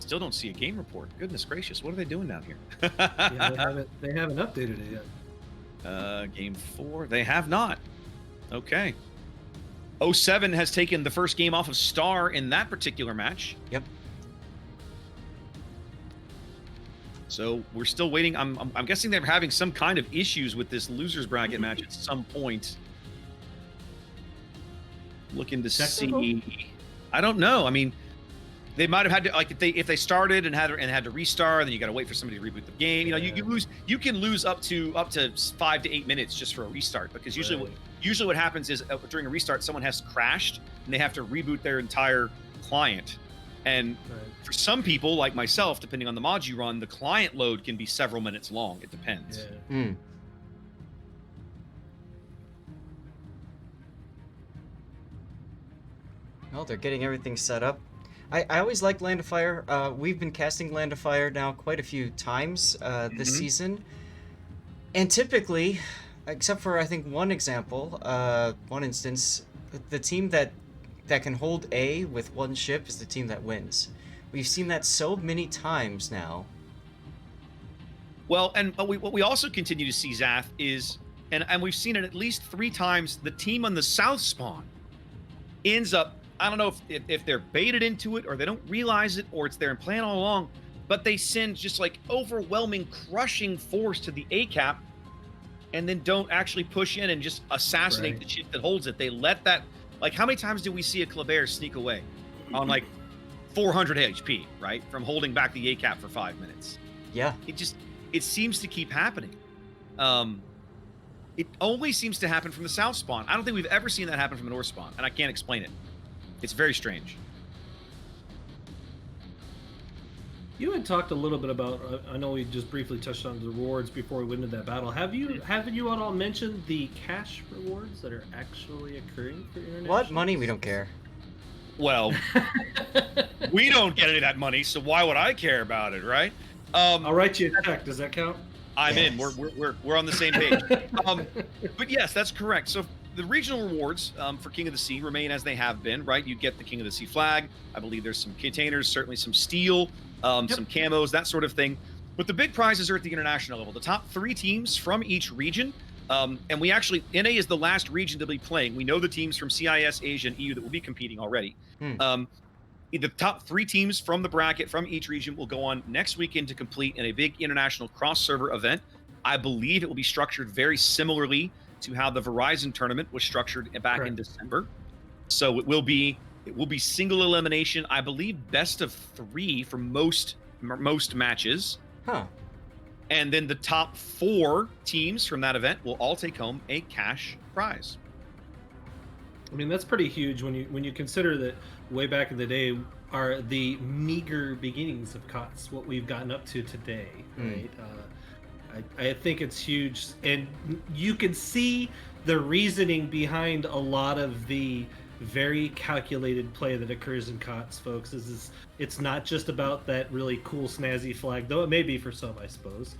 Still don't see a game report. Goodness gracious, what are they doing down here? Yeah, they haven't updated it yet. Game 4, they have not. Okay. 07 has taken the first game off of Star in that particular match. Yep. So we're still waiting. I'm guessing they're having some kind of issues with this losers bracket match at some point. Looking to Technical? see. I don't know. I mean, they might have had to, like, if they started and had to restart, then you got to wait for somebody to reboot the game. You know, you can lose up to 5 to 8 minutes just for a restart, because usually what happens is during a restart someone has crashed and they have to reboot their entire client. And for some people, like myself, depending on the mods you run, the client load can be several minutes long. It depends. Yeah. Hmm. Well, they're getting everything set up. I always liked Land of Fire. We've been casting Land of Fire now quite a few times this season. And typically, except for I think one example, one instance, the team that can hold A with one ship is the team that wins. We've seen that so many times now. Well, and what we also continue to see, Zath, is, and we've seen it at least 3 times, the team on the south spawn ends up, I don't know if they're baited into it or they don't realize it or it's their plan all along, but they send just like overwhelming, crushing force to the A cap and then don't actually push in and just assassinate the ship that holds it. They let that, like, how many times do we see a Kleber sneak away on like 400 HP, right? From holding back the A cap for 5 minutes. Yeah. It seems to keep happening. it only seems to happen from the south spawn. I don't think we've ever seen that happen from the north spawn, and I can't explain it. It's very strange. You had talked a little bit about. I know we just briefly touched on the rewards before we went into that battle. Have you at all mentioned the cash rewards that are actually occurring for international? What money? We don't care. Well, we don't get any of that money, so why would I care about it, right? I'll write you a check. Does that count? I'm Yes. in. We're on the same page. But yes, that's correct. So the regional rewards for King of the Sea remain as they have been, right? You get the King of the Sea flag. I believe there's some containers, certainly some steel, some camos, that sort of thing. But the big prizes are at the international level. The top 3 teams from each region. And we actually, NA is the last region to be playing. We know the teams from CIS, Asia, and EU that will be competing already. The top 3 teams from the bracket from each region will go on next weekend to compete in a big international cross-server event. I believe it will be structured very similarly to how the Verizon tournament was structured back in December. So it will be single elimination. I believe best of 3 for most matches. Huh. And then the top 4 teams from that event will all take home a cash prize. I mean, that's pretty huge when you consider that way back in the day are the meager beginnings of COTS, what we've gotten up to today, right? I think it's huge, and you can see the reasoning behind a lot of the very calculated play that occurs in COTS, folks. It's not just about that really cool snazzy flag, though it may be for some, I suppose.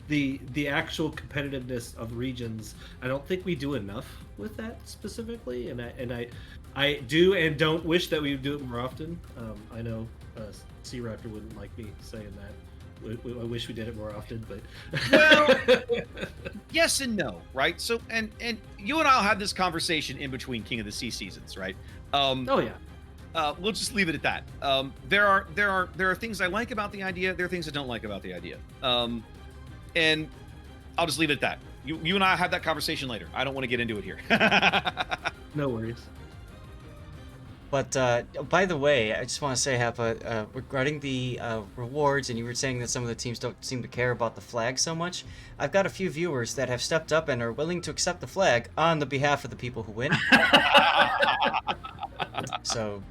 The actual competitiveness of regions, I don't think we do enough with that specifically, and I do and don't wish that we would do it more often. I know Sea Raptor wouldn't like me saying that. I wish we did it more often, but well, yes and no, right? So, and you and I'll have this conversation in between King of the Sea seasons, right? Oh yeah. We'll just leave it at that. There are things I like about the idea. There are things I don't like about the idea. And I'll just leave it at that. You and I have that conversation later. I don't want to get into it here. No worries. But by the way, I just want to say, Happa, regarding the rewards, and you were saying that some of the teams don't seem to care about the flag so much. I've got a few viewers that have stepped up and are willing to accept the flag on the behalf of the people who win. So,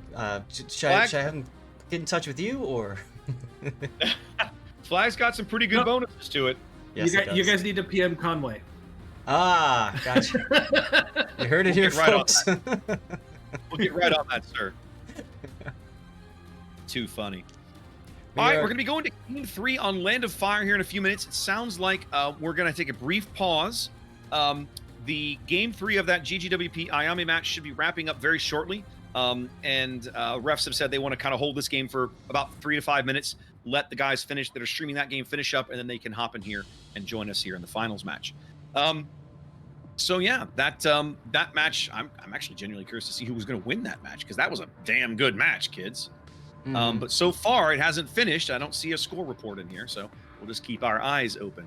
should I have them get in touch with you, or? Flag's got some pretty good bonuses to it. Yes, you guys need to PM Conway. Ah, gotcha. You heard it here, folks. We'll get right on that, sir. Too funny. All right, we're going to be going to Game 3 on Land of Fire here in a few minutes. It sounds like we're going to take a brief pause. The Game 3 of that GGWP Ayame match should be wrapping up very shortly. And refs have said they want to kind of hold this game for about 3 to 5 minutes, let the guys that are streaming that game finish up, and then they can hop in here and join us here in the finals match. So yeah, that match, I'm actually genuinely curious to see who was going to win that match, because that was a damn good match, kids. But so far it hasn't finished. I don't see a score report in here, so we'll just keep our eyes open.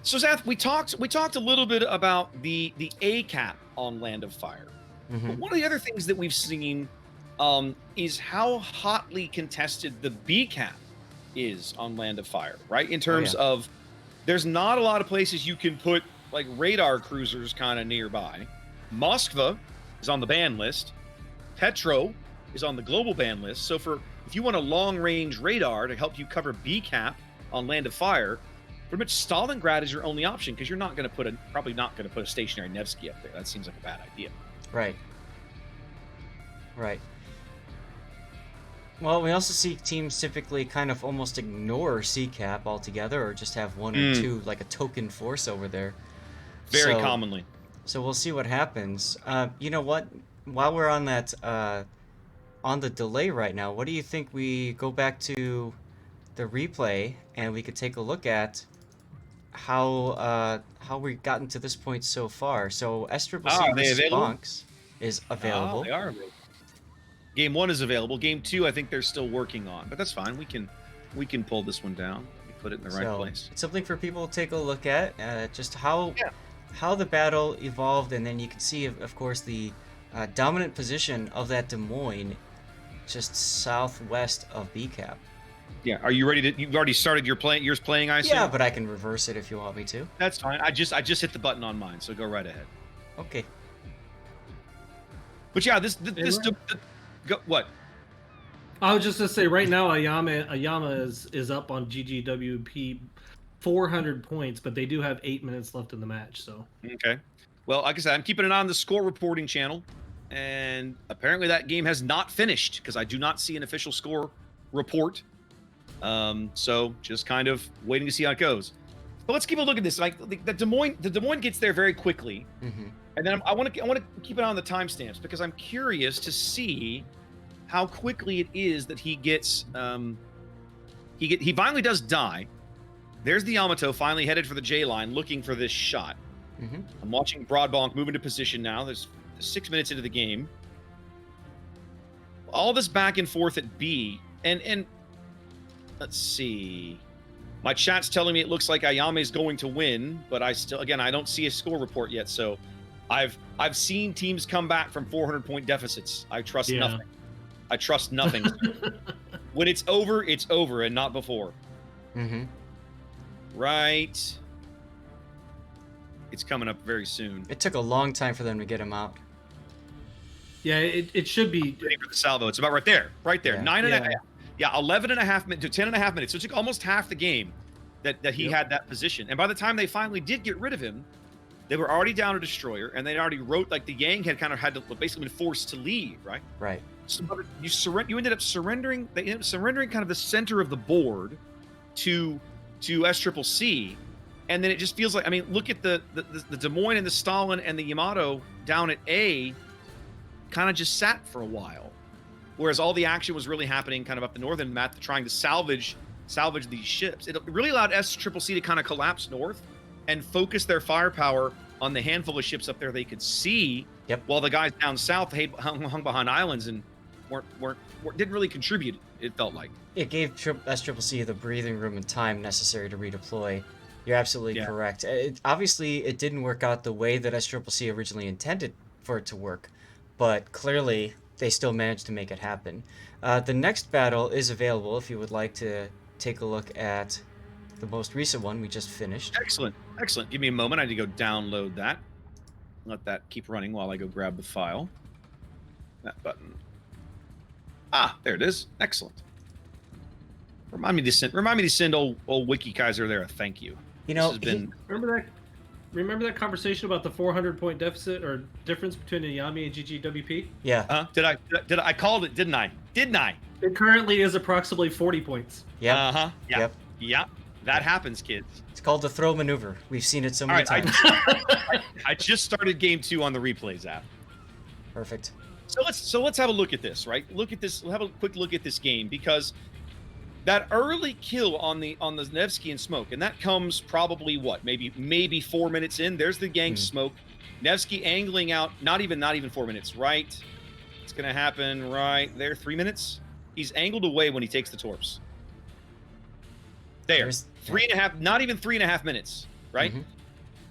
So Zath, we talked a little bit about the A cap on Land of Fire. But one of the other things that we've seen is how hotly contested the B cap is on Land of Fire, right? In terms of, there's not a lot of places you can put like radar cruisers kind of nearby. Moskva is on the ban list. Petro is on the global ban list. So if you want a long-range radar to help you cover B cap on Land of Fire, pretty much Stalingrad is your only option, because you're not going to probably not going to put a stationary Nevsky up there. That seems like a bad idea. Right. Well, we also see teams typically kind of almost ignore C-Cap altogether, or just have one or two, like a token force over there. Very commonly. So we'll see what happens. You know what? While we're on that, on the delay right now, what do you think we go back to the replay and we could take a look at how we've gotten to this point so far? So Sccc versus Bonks is available. They are available. Game 1 is available. Game 2, I think they're still working on, but that's fine. We can pull this one down. We put it in the right place. It's something for people to take a look at, just how the battle evolved, and then you can see, of course, the dominant position of that Des Moines, just southwest of BCAP. Yeah. Are you ready to? You've already started yours playing, I assume? Yeah, but I can reverse it if you want me to. That's fine. I just hit the button on mine, so go right ahead. Okay. But yeah, go what? I was just gonna say right now, Ayama is up on GGWP 400 points, but they do have 8 minutes left in the match. So Okay. Well, like I said, I'm keeping it on the score reporting channel, and apparently that game has not finished because I do not see an official score report. So just kind of waiting to see how it goes. But let's keep a look at this. Like the Des Moines gets there very quickly, and then I want to keep it on the timestamps because I'm curious to see how quickly it is that he gets. He finally does die. There's the Yamato finally headed for the J line, looking for this shot. I'm watching Broadbonk move into position now. There's 6 minutes into the game. All this back and forth at B, and let's see. My chat's telling me it looks like Ayame is going to win, but I don't see a score report yet. So, I've seen teams come back from 400-point deficits. I trust nothing. I trust nothing. When it's over, and not before. Right. It's coming up very soon. It took a long time for them to get him out. yeah, it should be. Waiting for the salvo. It's about right there. Yeah. 9.5. Yeah, 11.5 minutes to 10.5 minutes. So it took almost half the game that he had that position. And by the time they finally did get rid of him, they were already down a destroyer, and they already wrote like the Yang had kind of had to basically been forced to leave, right? Right. So you ended up surrendering. They ended up surrendering kind of the center of the board to Sccc, and then it just feels like, I mean, look at the Des Moines and the Stalin and the Yamato down at A, kind of just sat for a while, whereas all the action was really happening kind of up the northern map, trying to salvage these ships. It really allowed Sccc to kind of collapse north and focus their firepower on the handful of ships up there they could see, while the guys down south hung behind islands and didn't really contribute. It felt like It gave Sccc the breathing room and time necessary to redeploy. You're absolutely correct. Obviously, it didn't work out the way that Sccc originally intended for it to work, but clearly they still managed to make it happen. The next battle is available if you would like to take a look at the most recent one we just finished. Excellent. Give me a moment. I need to go download that. Let that keep running while I go grab the file. That button. Ah, there it is. Excellent. Remind me to send old Wiki Kaiser there a thank you. You know, Remember that conversation about the 400-point deficit or difference between the Yami and GGWP? Yeah. Did I called it, didn't I? It currently is approximately 40 points. Yeah. Yeah. That happens, kids. It's called the throw maneuver. We've seen it so many times. I just started game 2 on the replays app. Perfect. So let's have a look at this, right? Look at this. We'll have a quick look at this game, because that early kill on the Nevsky and smoke, and that comes probably what, maybe 4 minutes in. There's the Yang smoke. Nevsky angling out, not even 4 minutes, right? It's gonna happen right there, 3 minutes. He's angled away when he takes the torps. There, 3.5, not even 3.5 minutes, right?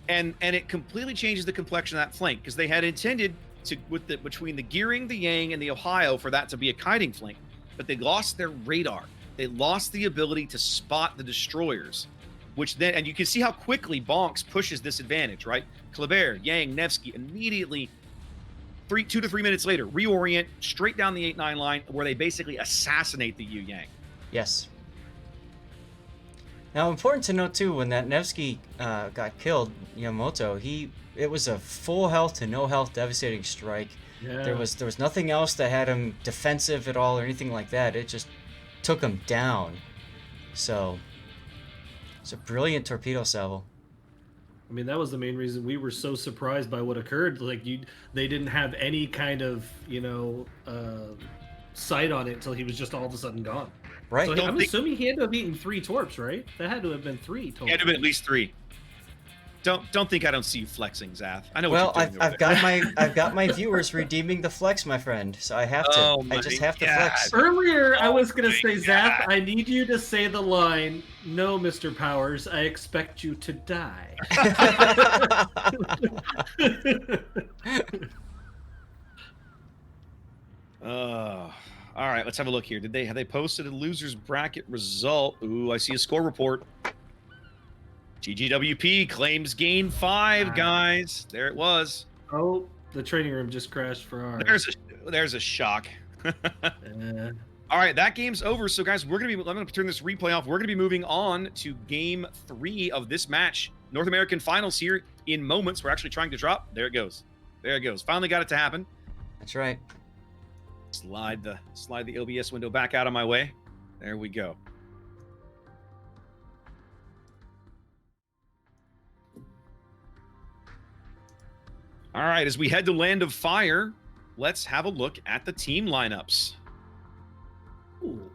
And it completely changes the complexion of that flank, because they had intended to, between the Gearing, the Yang, and the Ohio, for that to be a kiting flank, but they lost their radar. They lost the ability to spot the destroyers, which then, and you can see how quickly Bonks pushes this advantage, right? Kleber, Yang, Nevsky immediately, 2 to 3 minutes later, reorient straight down the 8-9 line, where they basically assassinate the Yu Yang. Yes. Now, important to note too, when that Nevsky got killed, Yamamoto, it was a full health to no health devastating strike. Yeah. There was nothing else that had him defensive at all or anything like that. It just took him down. So it's a brilliant torpedo salvo. I mean, that was the main reason we were so surprised by what occurred. Like, they didn't have any kind of sight on it until he was just all of a sudden gone. Right. So I'm assuming he had to have eaten 3 torps, right? That had to have been 3 total. He had to have been at least 3. Don't think I don't see you flexing, Zath. I know. Well, what you're doing I've got my viewers redeeming the flex, my friend. So I have to. I just have to flex. Earlier, I was gonna say, Zath, I need you to say the line, "No, Mr. Powers, I expect you to die." All right, let's have a look here. Have they posted a loser's bracket result? Ooh, I see a score report. GGWP claims game 5, guys. There it was. Oh, the training room just crashed for ours. There's a shock. Uh, All right, that game's over. So, guys, I'm going to turn this replay off. We're going to be moving on to game 3 of this match. North American Finals here in moments. We're actually trying to drop. There it goes. There it goes. Finally got it to happen. That's right. Slide the OBS window back out of my way. There we go. All right, as we head to Land of Fire, let's have a look at the team lineups. ooh.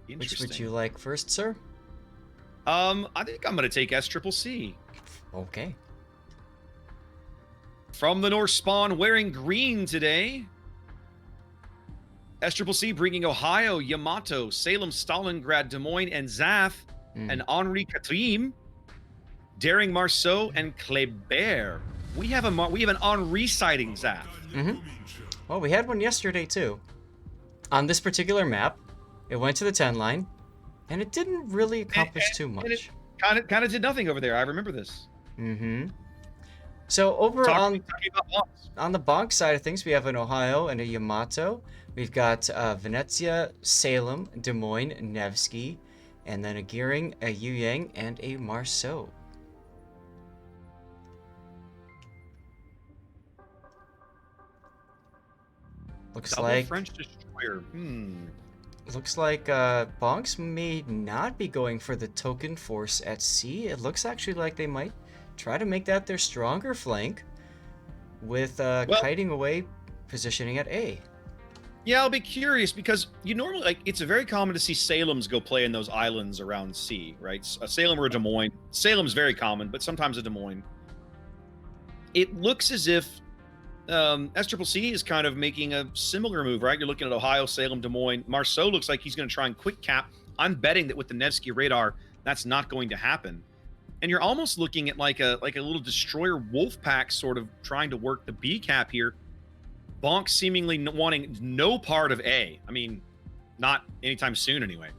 Which would you like first, sir? I think I'm going to take Sccc. Okay. From the North spawn, wearing green today. Sccc bringing Ohio, Yamato, Salem, Stalingrad, Des Moines, and Zaf, and Henri Catrim, Daring Marceau, and Kleber. We have an Henri sighting, Zaf. Well, we had one yesterday too. On this particular map, it went to the 10 line, and it didn't really accomplish too much. It kind of did nothing over there. I remember this. So over Talking about on the Bonk side of things, we have an Ohio and a Yamato. We've got Venezia, Salem, Des Moines, Nevsky, and then a Gearing, a Yuyang, and a Marceau. Looks Double like French destroyer. Looks like Bonks may not be going for the token force at C. It looks actually like they might try to make that their stronger flank with kiting away positioning at A. Yeah, I'll be curious because you normally it's very common to see Salems go play in those islands around C, right? A Salem or a Des Moines. Salem's very common, but sometimes a Des Moines. It looks as if Sccc is kind of making a similar move, right? You're looking at Ohio, Salem, Des Moines. Marceau looks like he's going to try and quick cap. I'm betting that with the Nevsky radar, that's not going to happen. And you're almost looking at like a little destroyer wolf pack sort of trying to work the B cap here. Bonk seemingly wanting no part of A. I mean, not anytime soon anyway.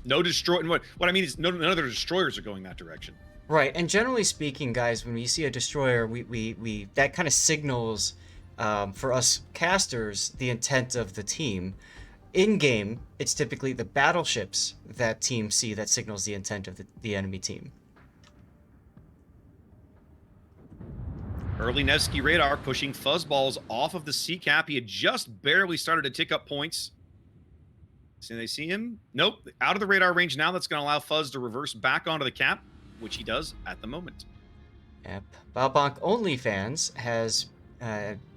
No destroy. What I mean is none of their destroyers are going that direction. Right, and generally speaking, guys, when we see a destroyer, we that kind of signals for us casters the intent of the team. In game, it's typically the battleships that teams see that signals the intent of the enemy team. Early Nevsky radar pushing fuzzballs off of the C cap. He had just barely started to tick up points. So they see him? Nope. Out of the radar range now. That's going to allow Fuzz to reverse back onto the cap, which he does at the moment. Yep. Bonk OnlyFans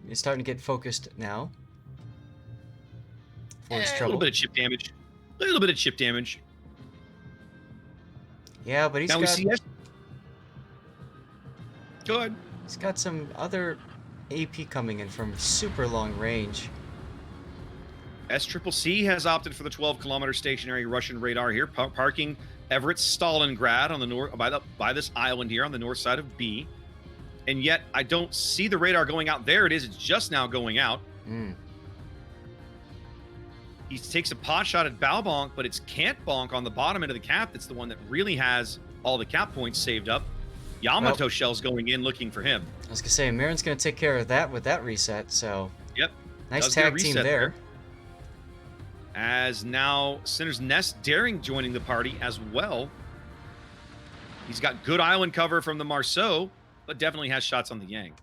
is starting to get focused now. For his A trouble. little bit of chip damage. A little bit of chip damage. Yeah, but Now we see Go ahead. He's got some other AP coming in from super long range. Sccc has opted for the 12-kilometer stationary Russian radar here, parking Everett Stalingrad on the north by this island here on the north side of B. And yet I don't see the radar going out. There it is. It's just now going out. He takes a pot shot at Bow Bonk, but it's Can't Bonk on the bottom end of the cap. That's the one that really has all the cap points saved up. Yamato shells going in looking for him. I was gonna say Marin's gonna take care of that with that reset. So yep, nice tag team there. As now Sinner's Nest Daring joining the party as well. He's got good island cover from the Marceau, but definitely has shots on the Yang.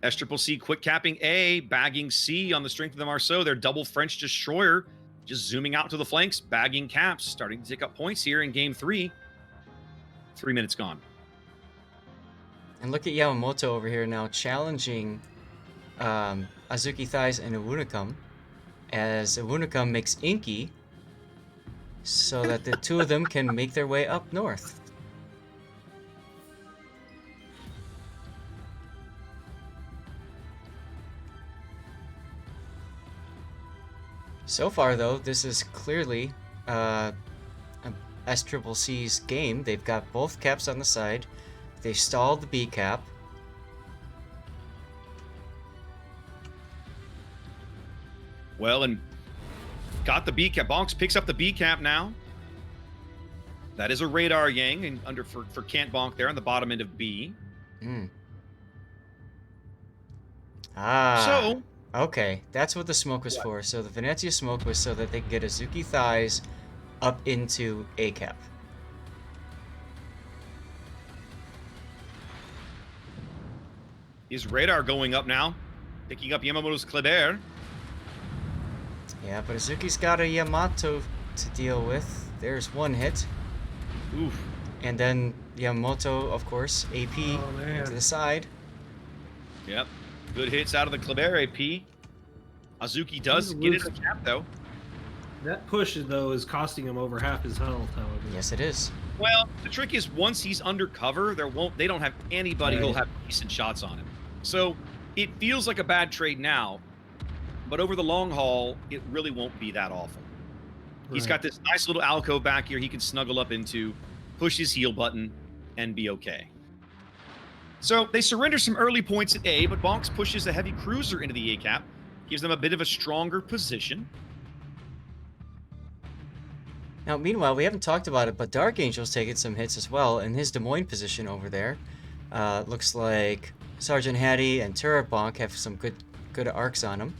Sccc quick capping A, bagging C on the strength of the Marceau. Their double French destroyer just zooming out to the flanks, bagging caps, starting to take up points here in game 3. 3 minutes gone. And look at Yamamoto over here now challenging Azuki Thighs and Iwunikam as Iwunikam makes Inky so that the two of them can make their way up north. So far, though, this is clearly a Sccc's game. They've got both caps on the side. They stalled the B cap. Well, and got the B cap. Bonks picks up the B cap now. That is a radar Yang and under for Can't Bonk there on the bottom end of B. Ah. So, okay, that's what the smoke was for. So the Venezia smoke was so that they could get Azuki thighs up into A cap. is radar going up now? Picking up Yamamoto's Kleber. Yeah, but Azuki's got a Yamato to deal with. There's one hit. Oof. And then Yamamoto, of course, AP man. to the side. Yep. Good hits out of the Kleber AP. Azuki does get in the cap, though. That push, though, is costing him over half his health, however. Yes, it is. Well, the trick is once he's undercover, they don't have anybody who'll Right. have decent shots on him. So it feels like a bad trade now, but over the long haul, it really won't be that awful. He's got this nice little alcove back here he can snuggle up into, push his heal button, and be okay. So they surrender some early points at A, but Bonks pushes a heavy cruiser into the A cap, gives them a bit of a stronger position. Now, meanwhile, we haven't talked about it, but Dark Angel's taking some hits as well in his Des Moines position over there. Looks like Sergeant Hattie and Turret Bonk have some good arcs on him.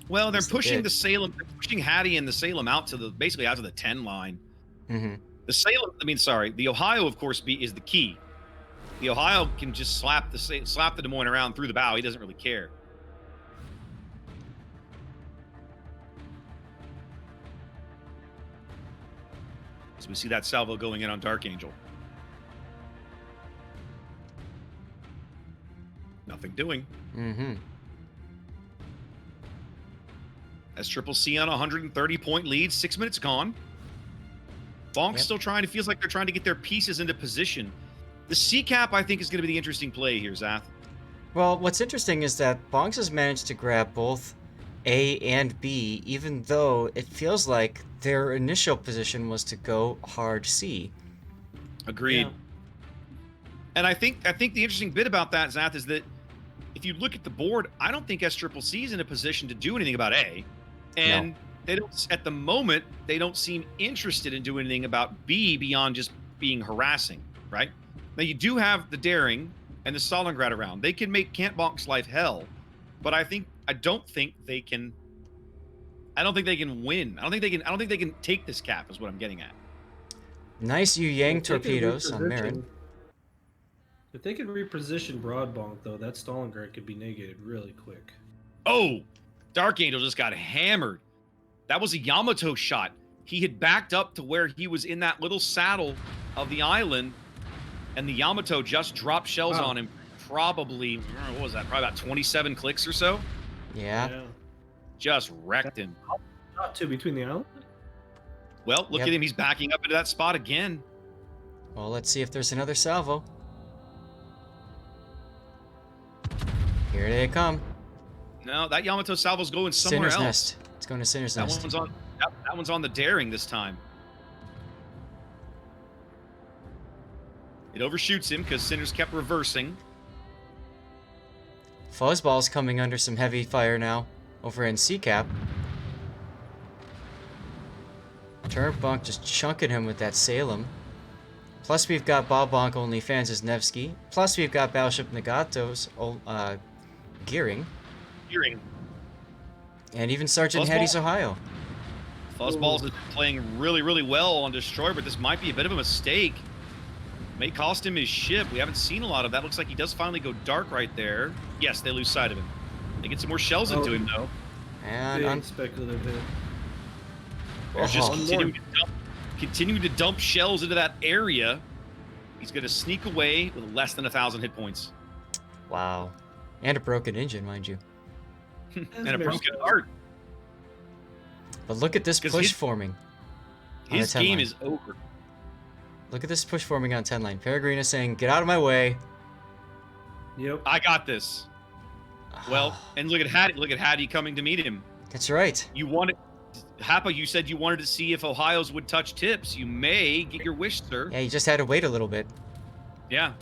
Well, they're Yes, they pushing did. the Salem, they're pushing Hattie and the Salem out to basically out to the 10 line. Mm-hmm. The Ohio, of course, is the key. The Ohio can just slap the Des Moines around through the bow. He doesn't really care. So we see that salvo going in on Dark Angel. Nothing doing. Mm-hmm. Sccc on a 130-point lead. 6 minutes gone. Bonks still feels like they're trying to get their pieces into position. The C cap, I think, is going to be the interesting play here, Zath. Well, what's interesting is that Bonks has managed to grab both A and B, even though it feels like their initial position was to go hard C. Agreed. Yeah. And I think the interesting bit about that, Zath, is that if you look at the board, I don't think Sccc is in a position to do anything about A. And they don't, at the moment, they don't seem interested in doing anything about B beyond just being harassing, right? Now, you do have the Daring and the Stalingrad around. They can make Can't Bonk's life hell, but I don't think they can win. I don't think they can take this cap, is what I'm getting at. Nice Yu Yang If they can torpedoes on reposition- Marin. If they can reposition Broad Bonk, though, that Stalingrad could be negated really quick. Oh, Dark Angel just got hammered. That was a Yamato shot. He had backed up to where he was in that little saddle of the island, and the Yamato just dropped shells on him. Probably, what was that? Probably about 27 clicks or so. Yeah. Just wrecked him. Not two between the island. Well, look Yep. at him. He's backing up into that spot again. Well, let's see if there's another salvo. Here they come. No, that Yamato salvo's going somewhere Sinner's else. Nest. It's going to Sinner's That Nest. one's on the Daring this time. It overshoots him because Sinners kept reversing. Fuzzball's coming under some heavy fire now over in C cap. Turret Bonk just chunking him with that Salem. Plus we've got Bob Bonk OnlyFans as Nevsky. Plus we've got Battleship Nagato's Gearing. Hearing And even Sergeant Fuzzball? Hattie's Ohio. Fuzzballs is playing really, really well on Destroyer, but this might be a bit of a mistake. May cost him his ship. We haven't seen a lot of that. Looks like he does finally go dark right there. Yes, they lose sight of him. They get some more shells into him, though. And Big speculative hit. They're just Oh. continuing to dump shells into that area. He's going to sneak away with less than 1,000 hit points. wow. And a broken engine, mind you. And a broken heart. But look at this 'Cause push his- forming. on His the 10 game line. is over. Look at this push forming on 10 line. Peregrina saying, get out of my way. Yep. I got this. Well, and look at Hattie coming to meet him. That's right. You wanted Happa, you said you wanted to see if Ohio's would touch tips. You may get your wish, sir. Yeah, you just had to wait a little bit. Yeah.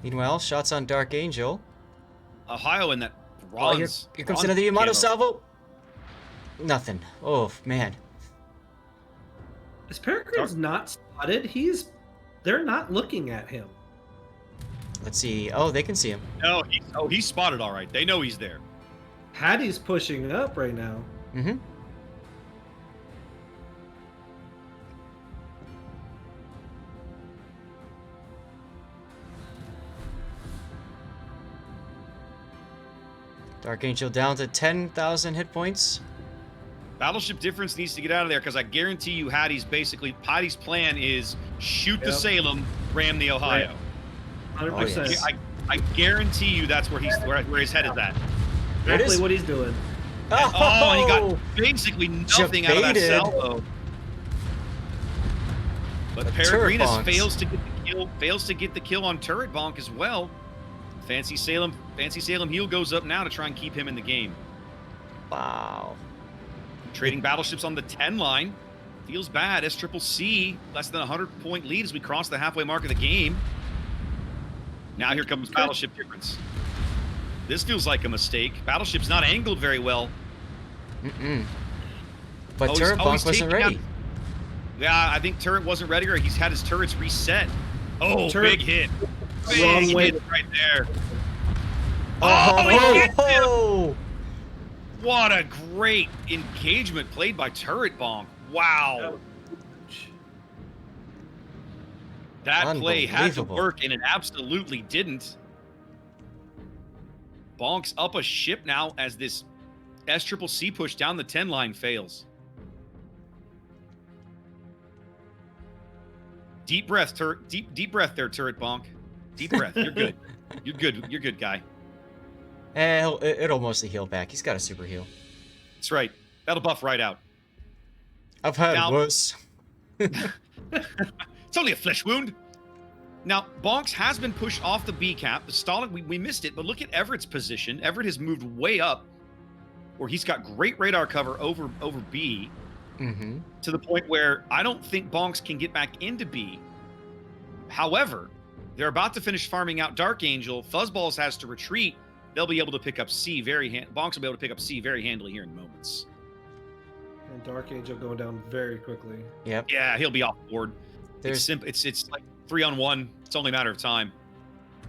Meanwhile, shots on Dark Angel. Ohio in that Oh, bronze. here comes bronze another Yamato camo. salvo. Nothing. Oh, man. Is Peregrine's not spotted? They're not looking at him. Let's see. Oh, they can see him. No, he's spotted all right. They know he's there. Hattie's pushing up right now. Mm-hmm. Dark Angel down to 10,000 hit points. Battleship Difference needs to get out of there because I guarantee you Hattie's plan is shoot the Yep. Salem, ram the Ohio. 100%. yes. I guarantee you that's where his head is at. There it Exactly is. what he's doing. Oh, and he got basically nothing out of that Debated. salvo. But A turret Peregrinus bonks. fails to get the kill on turret bonk as well. Fancy Salem heel goes up now to try and keep him in the game. Wow. Trading battleships on the 10 line. Feels bad. Sccc, less than a 100-point lead as we cross the halfway mark of the game. Now here comes Battleship Difference. This feels like a mistake. Battleship's not angled very well. Mm-mm. But Oh, he's- Turret oh, Bonk he's wasn't taking ready. out- Yeah, I think turret wasn't ready, or he's had his turrets reset. Oh, Turret- big hit. Wrong Big way. hit right there. Oh, he hit him. oh, What a great engagement played by Turret Bonk. Wow. That play had to Unbelievable. work, and it absolutely didn't. Bonks up a ship now as this Sccc push down the 10 line fails. Deep breath, deep breath there, Turret Bonk. Deep breath. You're good. You're good. You're good, guy. It'll mostly heal back. He's got a super heal. That's right. That'll buff right out. I've had Now- worse. It's only a flesh wound. Now, Bonks has been pushed off the B cap. The Stalin, we missed it, but look at Everett's position. Everett has moved way up, where he's got great radar cover over B, Mm-hmm. to the point where I don't think Bonks can get back into B. However, they're about to finish farming out Dark Angel. Fuzzballs has to retreat. They'll be able to pick up C Bonks will be able to pick up C very handily here in moments. And Dark Angel going down very quickly. Yep. Yeah, he'll be off board. There's It's simple. It's like 3-on-1. It's only a matter of time.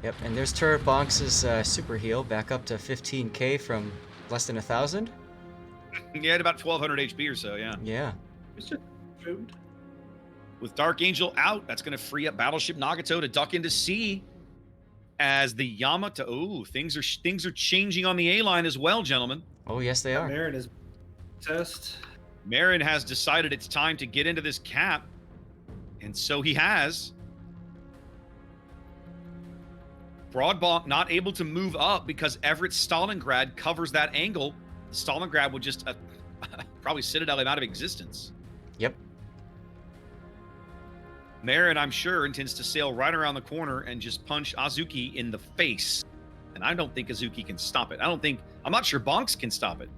Yep, and there's Turret Bonks' super heal back up to 15k from less than 1,000. Yeah, at about 1,200 HP or so. Yeah. Yeah. It's just food. With Dark Angel out, that's going to free up Battleship Nagato to duck into C. As the Yamato, oh, things are changing on the A line as well, gentlemen. Oh yes, they are. Marin is test. Marin has decided it's time to get into this cap, and so he has. Broadbonk not able to move up because Everett Stalingrad covers that angle. Stalingrad would just probably Citadel him out of existence. Yep. Marin, I'm sure, intends to sail right around the corner and just punch Azuki in the face. And I don't think Azuki can stop it. I'm not sure Bonks can stop it.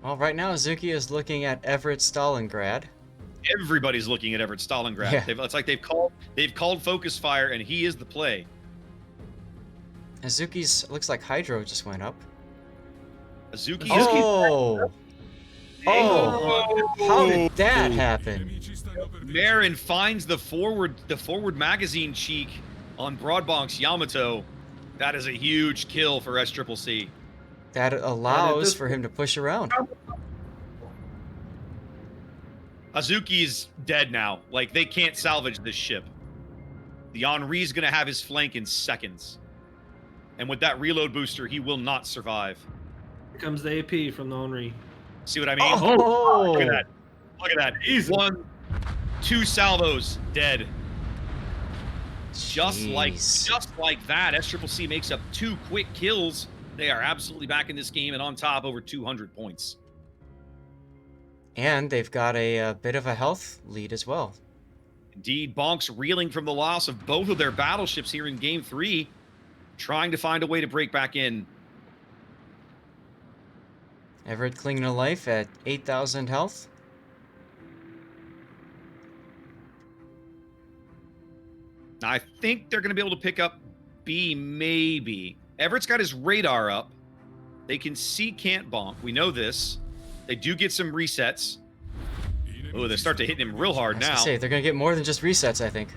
Well, right now Azuki is looking at Everett Stalingrad. Everybody's looking at Everett Stalingrad. Yeah. It's like they've called focus fire, and he is the play. Azuki's looks like Hydro just went up. Azuki is Oh! Oh! How did that happen? Marin finds the forward magazine cheek on Broadbonk's Yamato. That is a huge kill for Sccc. That allows this- for him to push around. Azuki is dead now. Like, they can't salvage this ship. The Henri's gonna have his flank in seconds. And with that reload booster, he will not survive. Here comes the AP from the Henri. See what I mean? Oh! Look at that. Look at that. He's 1, 2 salvos, dead. Just like that, Sccc makes up 2 quick kills. They are absolutely back in this game and on top over 200 points. And they've got a bit of a health lead as well. Indeed, Bonks reeling from the loss of both of their battleships here in Game 3, trying to find a way to break back in. Everett clinging to life at 8,000 health. I think they're going to be able to pick up B, maybe. Everett's got his radar up. They can see can't bonk. We know this. They do get some resets. Oh, they start to hit him real hard now. Say, they're going to get more than just resets, I think.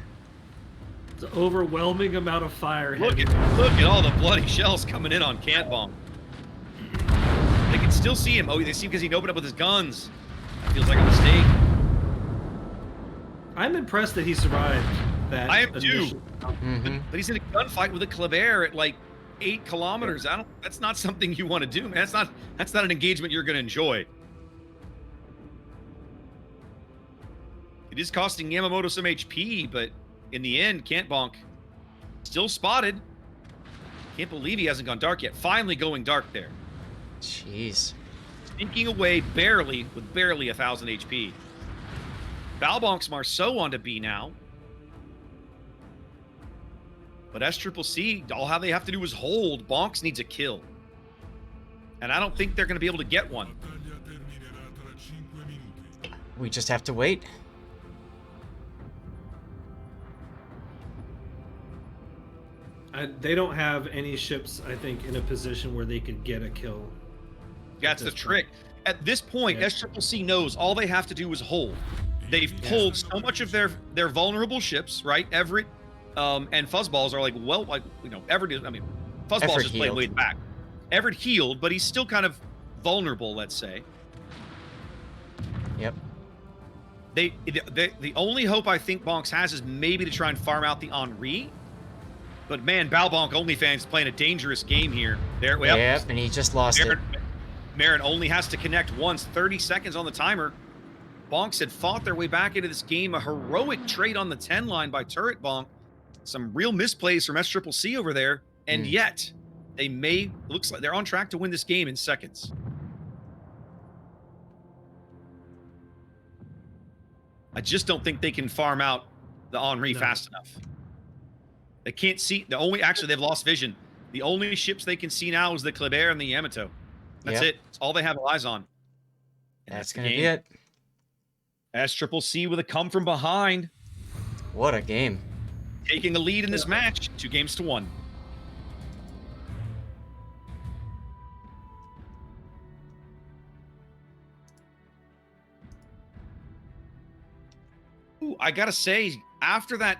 It's an overwhelming amount of fire. Look at all the bloody shells coming in on can't bonk. They can still see him. Oh, they see him because he opened up with his guns. That feels like a mistake. I'm impressed that he survived that. I am too. Mm-hmm. But he's in a gunfight with a Kleber at like 8 kilometers. That's not something you want to do, man. That's not an engagement you're going to enjoy. It is costing Yamamoto some HP, but in the end, can't bonk. Still spotted. Can't believe he hasn't gone dark yet. Finally going dark there. Jeez. Sneaking away barely with barely 1,000 HP. Balbonk's Marceau onto B now. But Sccc, all how they have to do is hold. Bonks needs a kill. And I don't think they're going to be able to get one. We just have to wait. They don't have any ships, I think, in a position where they could get a kill. That's the trick. At this point, Yeah. Sccc knows all they have to do is hold. They've pulled so much of their vulnerable ships, right? Everett and Fuzzballs are like, well, like, you know, Everett is, I mean, Fuzzballs Everett just playing healed. way back. Everett healed, but he's still kind of vulnerable, let's say. Yep. The only hope I think Bonks has is maybe to try and farm out the Henri. But man, Balbonk OnlyFans playing a dangerous game here. There, Yep, and he just lost it. Marin only has to connect once, 30 seconds on the timer. Bonks had fought their way back into this game. A heroic trade on the 10 line by Turret Bonk. Some real misplays from Sccc over there. And yet, looks like they're on track to win this game in seconds. I just don't think they can farm out the Henri fast enough. They can't see actually they've lost vision. The only ships they can see now is the Kleber and the Yamato. That's it. It's all they have eyes on. And That's gonna be it. Sccc with a come from behind. What a game. Taking a lead in this match, 2-1. Ooh, I gotta say, after that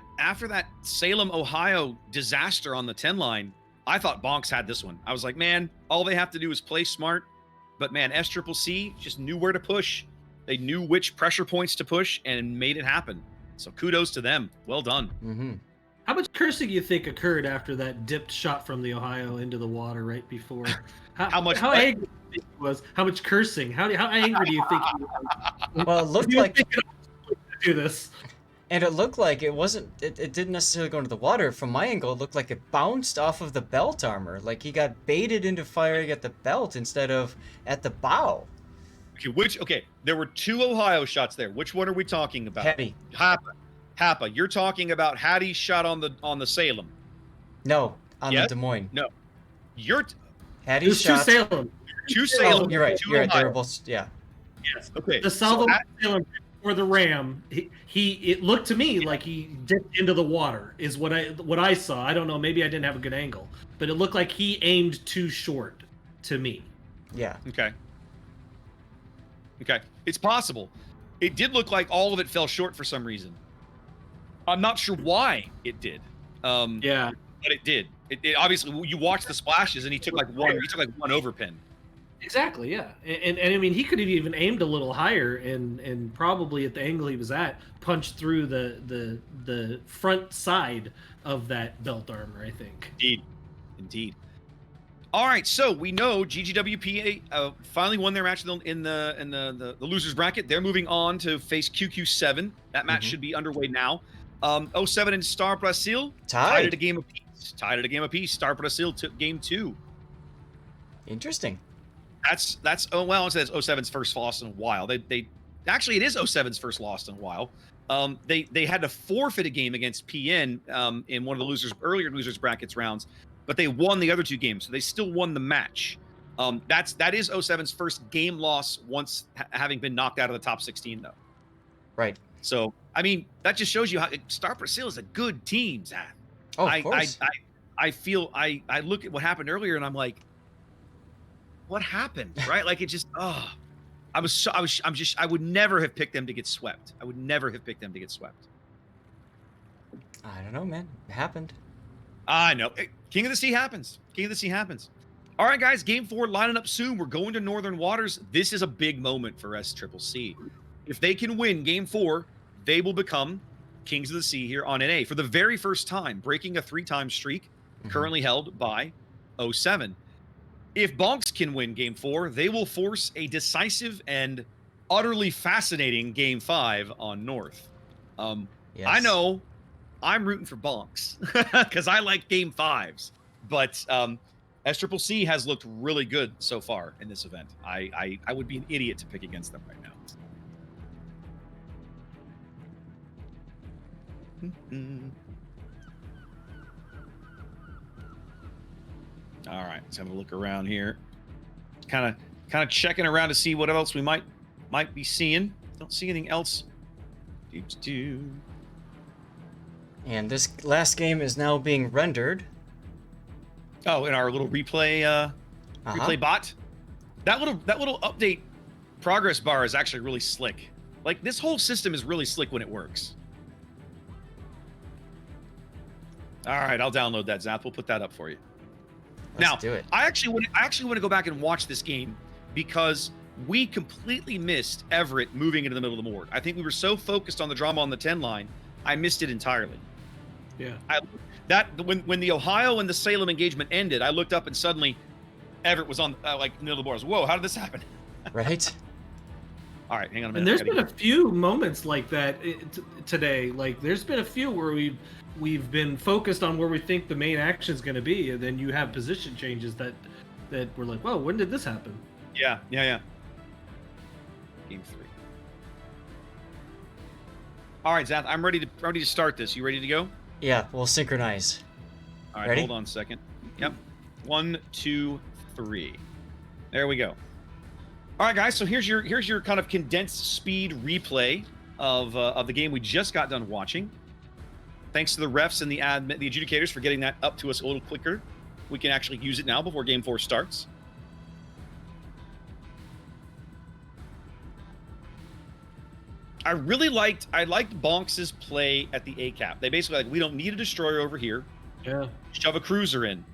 Salem, Ohio disaster on the 10 line, I thought Bonks had this one. I was like, man, all they have to do is play smart. But man, Sccc just knew where to push. They knew which pressure points to push and made it happen. So kudos to them. Well done. Mm-hmm. How much cursing you think occurred after that dipped shot from the Ohio into the water right before? How angry he was? How much cursing? How angry do you think he was? Well, it looked Do you like think it do this? And it looked like it wasn't, it didn't necessarily go into the water. From my angle, it looked like it bounced off of the belt armor. Like he got baited into firing at the belt instead of at the bow. Okay, there were 2 Ohio shots there. Which one are we talking about? Heavy. Hapa. You're talking about Hattie's shot on the Salem. No, on Yes? the Des Moines. No. Hattie's There's two shot. Salem. Two Salem. Oh, you're right. Two You're right. Ohio. They're both, yeah. Yes. Okay. The Salem or the Ram, it looked to me like he dipped into the water is what I saw. I don't know, maybe I didn't have a good angle, but it looked like he aimed too short to me. Yeah. Okay. It's possible. It did look like all of it fell short for some reason. I'm not sure why it did. Yeah. But it did. It obviously, you watch the splashes and he took like one overpin. Exactly, yeah. And I mean, he could have even aimed a little higher and probably at the angle he was at, punched through the front side of that belt armor, I think. Indeed. All right, so we know GGWP finally won their match in the losers bracket. They're moving on to face QQ7. That match should be underway now. 07 and Star Brasil tied at a game apiece. Star Brasil took game 2. Interesting. That's it says 07's first loss in a while. They actually, it is 07's first loss in a while. They had to forfeit a game against PN in one of the earlier losers brackets rounds, but they won the other 2 games, so they still won the match. That is O7's first game loss once having been knocked out of the top 16, though. Right. So, I mean, that just shows you how Star Brazil is a good team, Zach. Oh, of course. I feel I look at what happened earlier and I'm like, what happened? Right? Like it just I would never have picked them to get swept. I would never have picked them to get swept. I don't know, man. It happened. I know. King of the Sea happens. King of the Sea happens. All right, guys. Game 4 lining up soon. We're going to Northern Waters. This is a big moment for Sccc. If they can win Game 4, they will become Kings of the Sea here on NA for the very first time, breaking a 3-time streak currently held by 07. If Bonks can win Game 4, they will force a decisive and utterly fascinating Game 5 on North. Yes. I know I'm rooting for Bonks because I like Game 5s, but Sccc has looked really good so far in this event. I would be an idiot to pick against them right now. All right, let's have a look around here. Kind of checking around to see what else we might be seeing. Don't see anything else. And this last game is now being rendered. Oh, in our little replay replay bot. That little update progress bar is actually really slick. Like this whole system is really slick when it works. All right, I'll download that, Zap. We'll put that up for you. Let's do it. I actually want to go back and watch this game because we completely missed Everett moving into the middle of the board. I think we were so focused on the drama on the 10 line, I missed it entirely. Yeah. When the Ohio and the Salem engagement ended, I looked up and suddenly Everett was on like in the middle of the board. I was, whoa, how did this happen? Right. All right, hang on a minute. And there's been a few moments like that today. Like there's been a few where we've been focused on where we think the main action is going to be, and then you have position changes that we're like, whoa, when did this happen? Yeah. Game 3. All right, Zath, I'm ready to start this. You ready to go? Yeah, we'll synchronize. All right, Ready? hold on a second. Yep. 1, 2, 3. There we go. All right, guys. So here's your kind of condensed speed replay of the game we just got done watching. Thanks to the refs and the adjudicators for getting that up to us a little quicker. We can actually use it now before Game 4 starts. I liked Bonks' play at the A cap. They basically like, we don't need a destroyer over here. Yeah. Shove a cruiser in.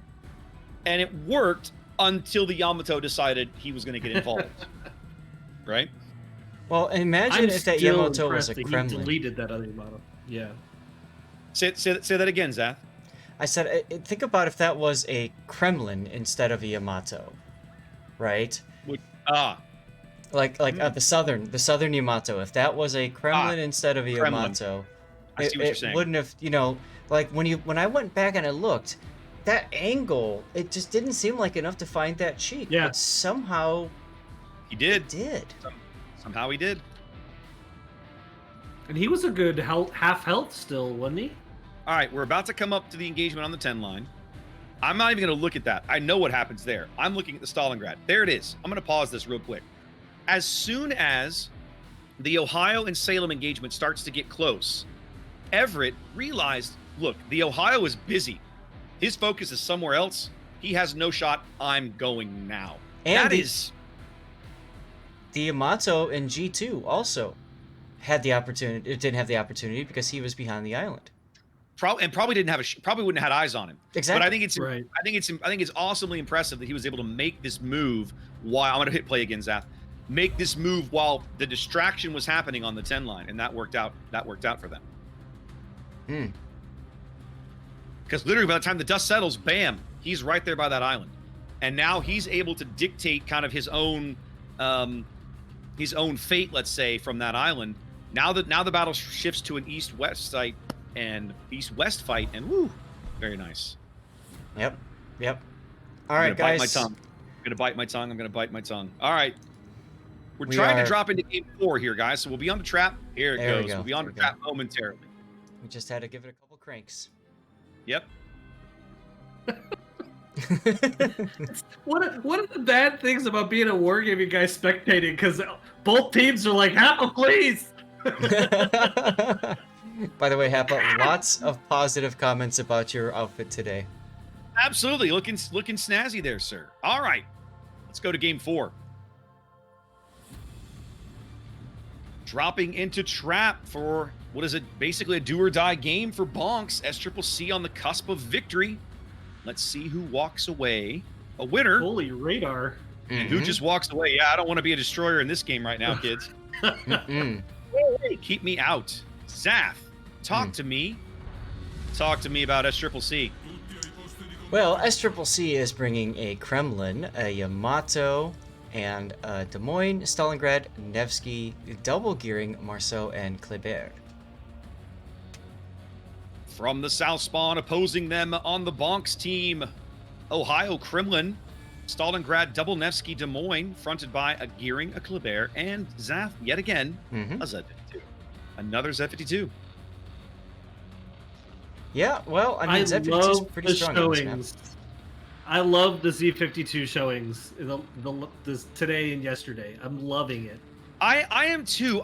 And it worked until the Yamato decided he was going to get involved. Right? Well, imagine if that Yamato was a He Kremlin. deleted that other Yamato. Yeah. Say that again, Zath. I said, think about if that was a Kremlin instead of a Yamato, right? Like the southern Yamato. If that was a Kremlin instead of a Yamato, I see what you're saying. Wouldn't have, like when I went back and I looked, that angle, it just didn't seem like enough to find that cheek. Yeah. But somehow He did. it did. Somehow he did. And he was a good half health still, wasn't he? All right, we're about to come up to the engagement on the 10 line. I'm not even going to look at that. I know what happens there. I'm looking at the Stalingrad. There it is. I'm going to pause this real quick. As soon as the Ohio and Salem engagement starts to get close, Everett realized, look, the Ohio is busy. His focus is somewhere else. He has no shot. I'm going now. And The the Yamato in G2 also had the opportunity. It didn't have the opportunity because he was behind the island. Probably didn't have probably wouldn't have had eyes on him. Exactly. But I think it's Right. I think it's awesomely impressive that he was able to make this move while I'm going to hit play again, Zath. Make this move while the distraction was happening on the 10 line, and that worked out. That worked out for them. Because literally, by the time the dust settles, bam, he's right there by that island, and now he's able to dictate kind of his own fate, let's say, from that island. Now the battle shifts to an east-west site and east-west fight, and woo, very nice. Yep. All right, guys. I'm gonna bite my tongue. All right. We're trying to drop into game 4 here, guys. So we'll be on the trap. Here it goes. We'll be on the trap momentarily. We just had to give it a couple cranks. Yep. One of the bad things about being a wargaming guy spectating, because both teams are like, "Happa, please." By the way, Happa, lots of positive comments about your outfit today. Absolutely, looking snazzy there, sir. All right, let's go to game 4. Dropping into trap for what is it? Basically a do or die game for Bonks. Sccc on the cusp of victory. Let's see who walks away a winner. Holy radar! And who just walks away? Yeah, I don't want to be a destroyer in this game right now, kids. Hey, keep me out. Zaf, talk to me. Talk to me about Sccc. Well, Sccc is bringing a Kremlin, a Yamato, and Des Moines, Stalingrad, Nevsky, double gearing Marceau and Kleber. From the South Spawn, opposing them on the Bonks team, Ohio Kremlin, Stalingrad, double Nevsky, Des Moines, fronted by a gearing, a Kleber, and Zaf, yet again, a Z52. Another Z52. Yeah, well, I mean, Z52 is pretty strong on this map. I love the Z52 showings this today and yesterday. I'm loving it. I am too.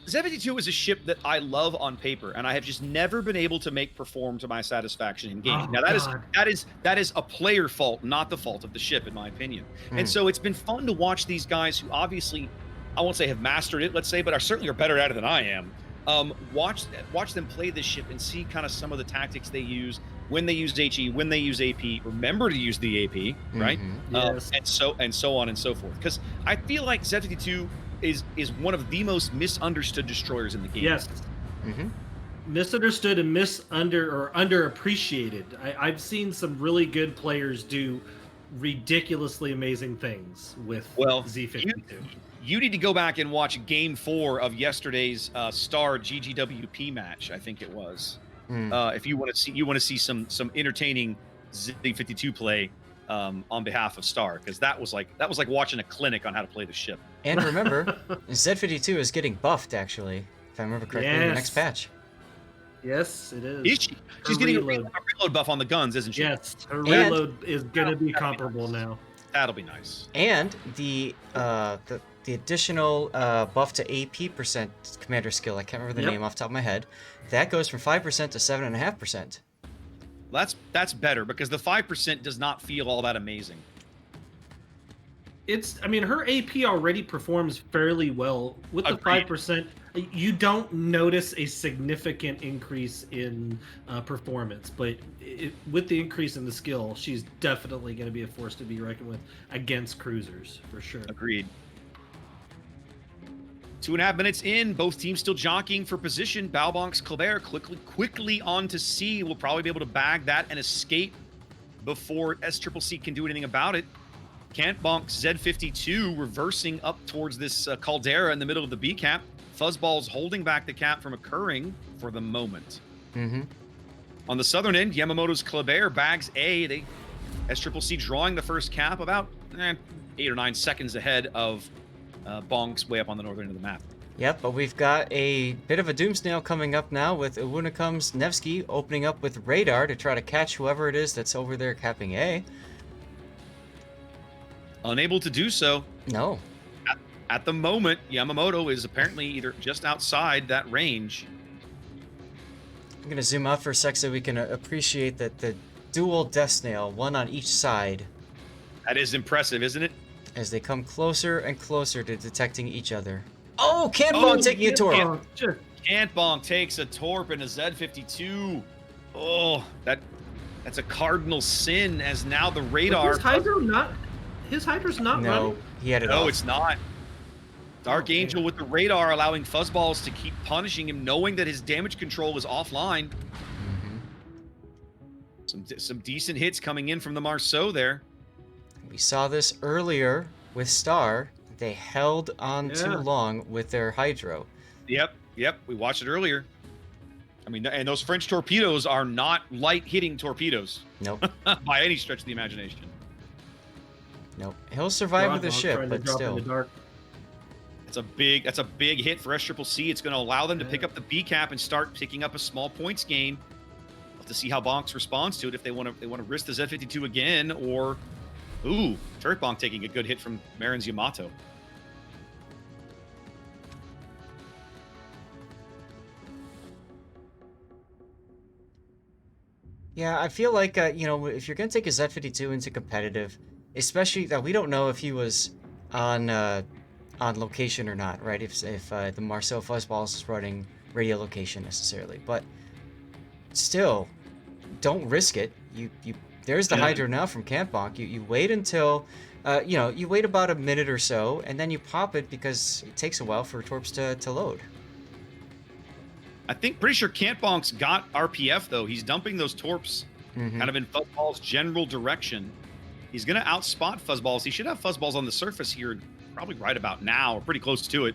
Z52 is a ship that I love on paper, and I have just never been able to make perform to my satisfaction in game. Now that is a player fault, not the fault of the ship, in my opinion. And so it's been fun to watch these guys who obviously, I won't say have mastered it, let's say, but certainly are better at it than I am. Watch them play this ship and see kind of some of the tactics they use when they use HE, when they use AP. Remember to use the AP, right? Yes. And so on and so forth. Because I feel like Z52 is one of the most misunderstood destroyers in the game. Yes. Misunderstood and underappreciated. I've seen some really good players do ridiculously amazing things with Z52. You need to go back and watch Game 4 of yesterday's Star GGWP match. I think it was. If you want to see some entertaining Z52 play on behalf of Star, because that was like watching a clinic on how to play the ship. And remember, Z52 is getting buffed, actually, if I remember correctly, in the next patch. Yes, it is. Is she? She's getting a reload buff on the guns, isn't she? Yes, her reload is going to be comparable now. That'll be nice. And the additional buff to AP percent commander skill, I can't remember the name off the top of my head, that goes from 5% to 7.5%. That's better, because the 5% does not feel all that amazing. I mean, her AP already performs fairly well. With the 5%, you don't notice a significant increase in performance, but with the increase in the skill, she's definitely going to be a force to be reckoned with against cruisers, for sure. Agreed. 2.5 minutes in, both teams still jockeying for position. Bonks, Kleber quickly on to C. We'll probably be able to bag that and escape before Sccc can do anything about it. Can't. Bonks, Z52 reversing up towards this caldera in the middle of the B cap. Fuzzball's holding back the cap from occurring for the moment. On the southern end, Yamamoto's Kleber bags A. Sccc drawing the first cap about 8 or 9 seconds ahead of Bonks way up on the northern end of the map. Yep, but we've got a bit of a doomsnail coming up now with Iwunakum's Nevsky opening up with radar to try to catch whoever it is that's over there capping A. Unable to do so. No. At the moment, Yamamoto is apparently either just outside that range. I'm going to zoom out for a sec so we can appreciate that the dual death snail, one on each side. That is impressive, isn't it? As they come closer and closer to detecting each other. Oh, Cantbong taking a torp. Cantbong takes a torp in a Z52. Oh, that's a cardinal sin, as now the radar. His Hydra's not no, running? He had it No, off. it's not. Dark Angel with the radar allowing Fuzzballs to keep punishing him, knowing that his damage control is offline. Some decent hits coming in from the Marceau there. We saw this earlier with Star. They held on too long with their Hydro. Yep. We watched it earlier. I mean, and those French torpedoes are not light-hitting torpedoes. Nope. By any stretch of the imagination. Nope. He'll survive with the ship, but still. That's a big hit for Sccc. It's going to allow them to pick up the B cap and start picking up a small points gain. to see how Bonks responds to it, if they want to risk the Z52 again, or ooh, Turret Bonk taking a good hit from Marin's Yamato. Yeah, I feel like, you know, if you're going to take a Z52 into competitive, especially that we don't know if he was on location or not, right? If the Marcel Fuzzballs is running radio location necessarily. But still, don't risk it. There's the Hydro now from Campbonk. You wait until, you know, you wait about a minute or so, and then you pop it because it takes a while for torps to load. I think, pretty sure Cantbonk's got RPF, though. He's dumping those torps kind of in Fuzzball's general direction. He's going to outspot Fuzzballs. He should have Fuzzballs on the surface here probably right about now, or pretty close to it.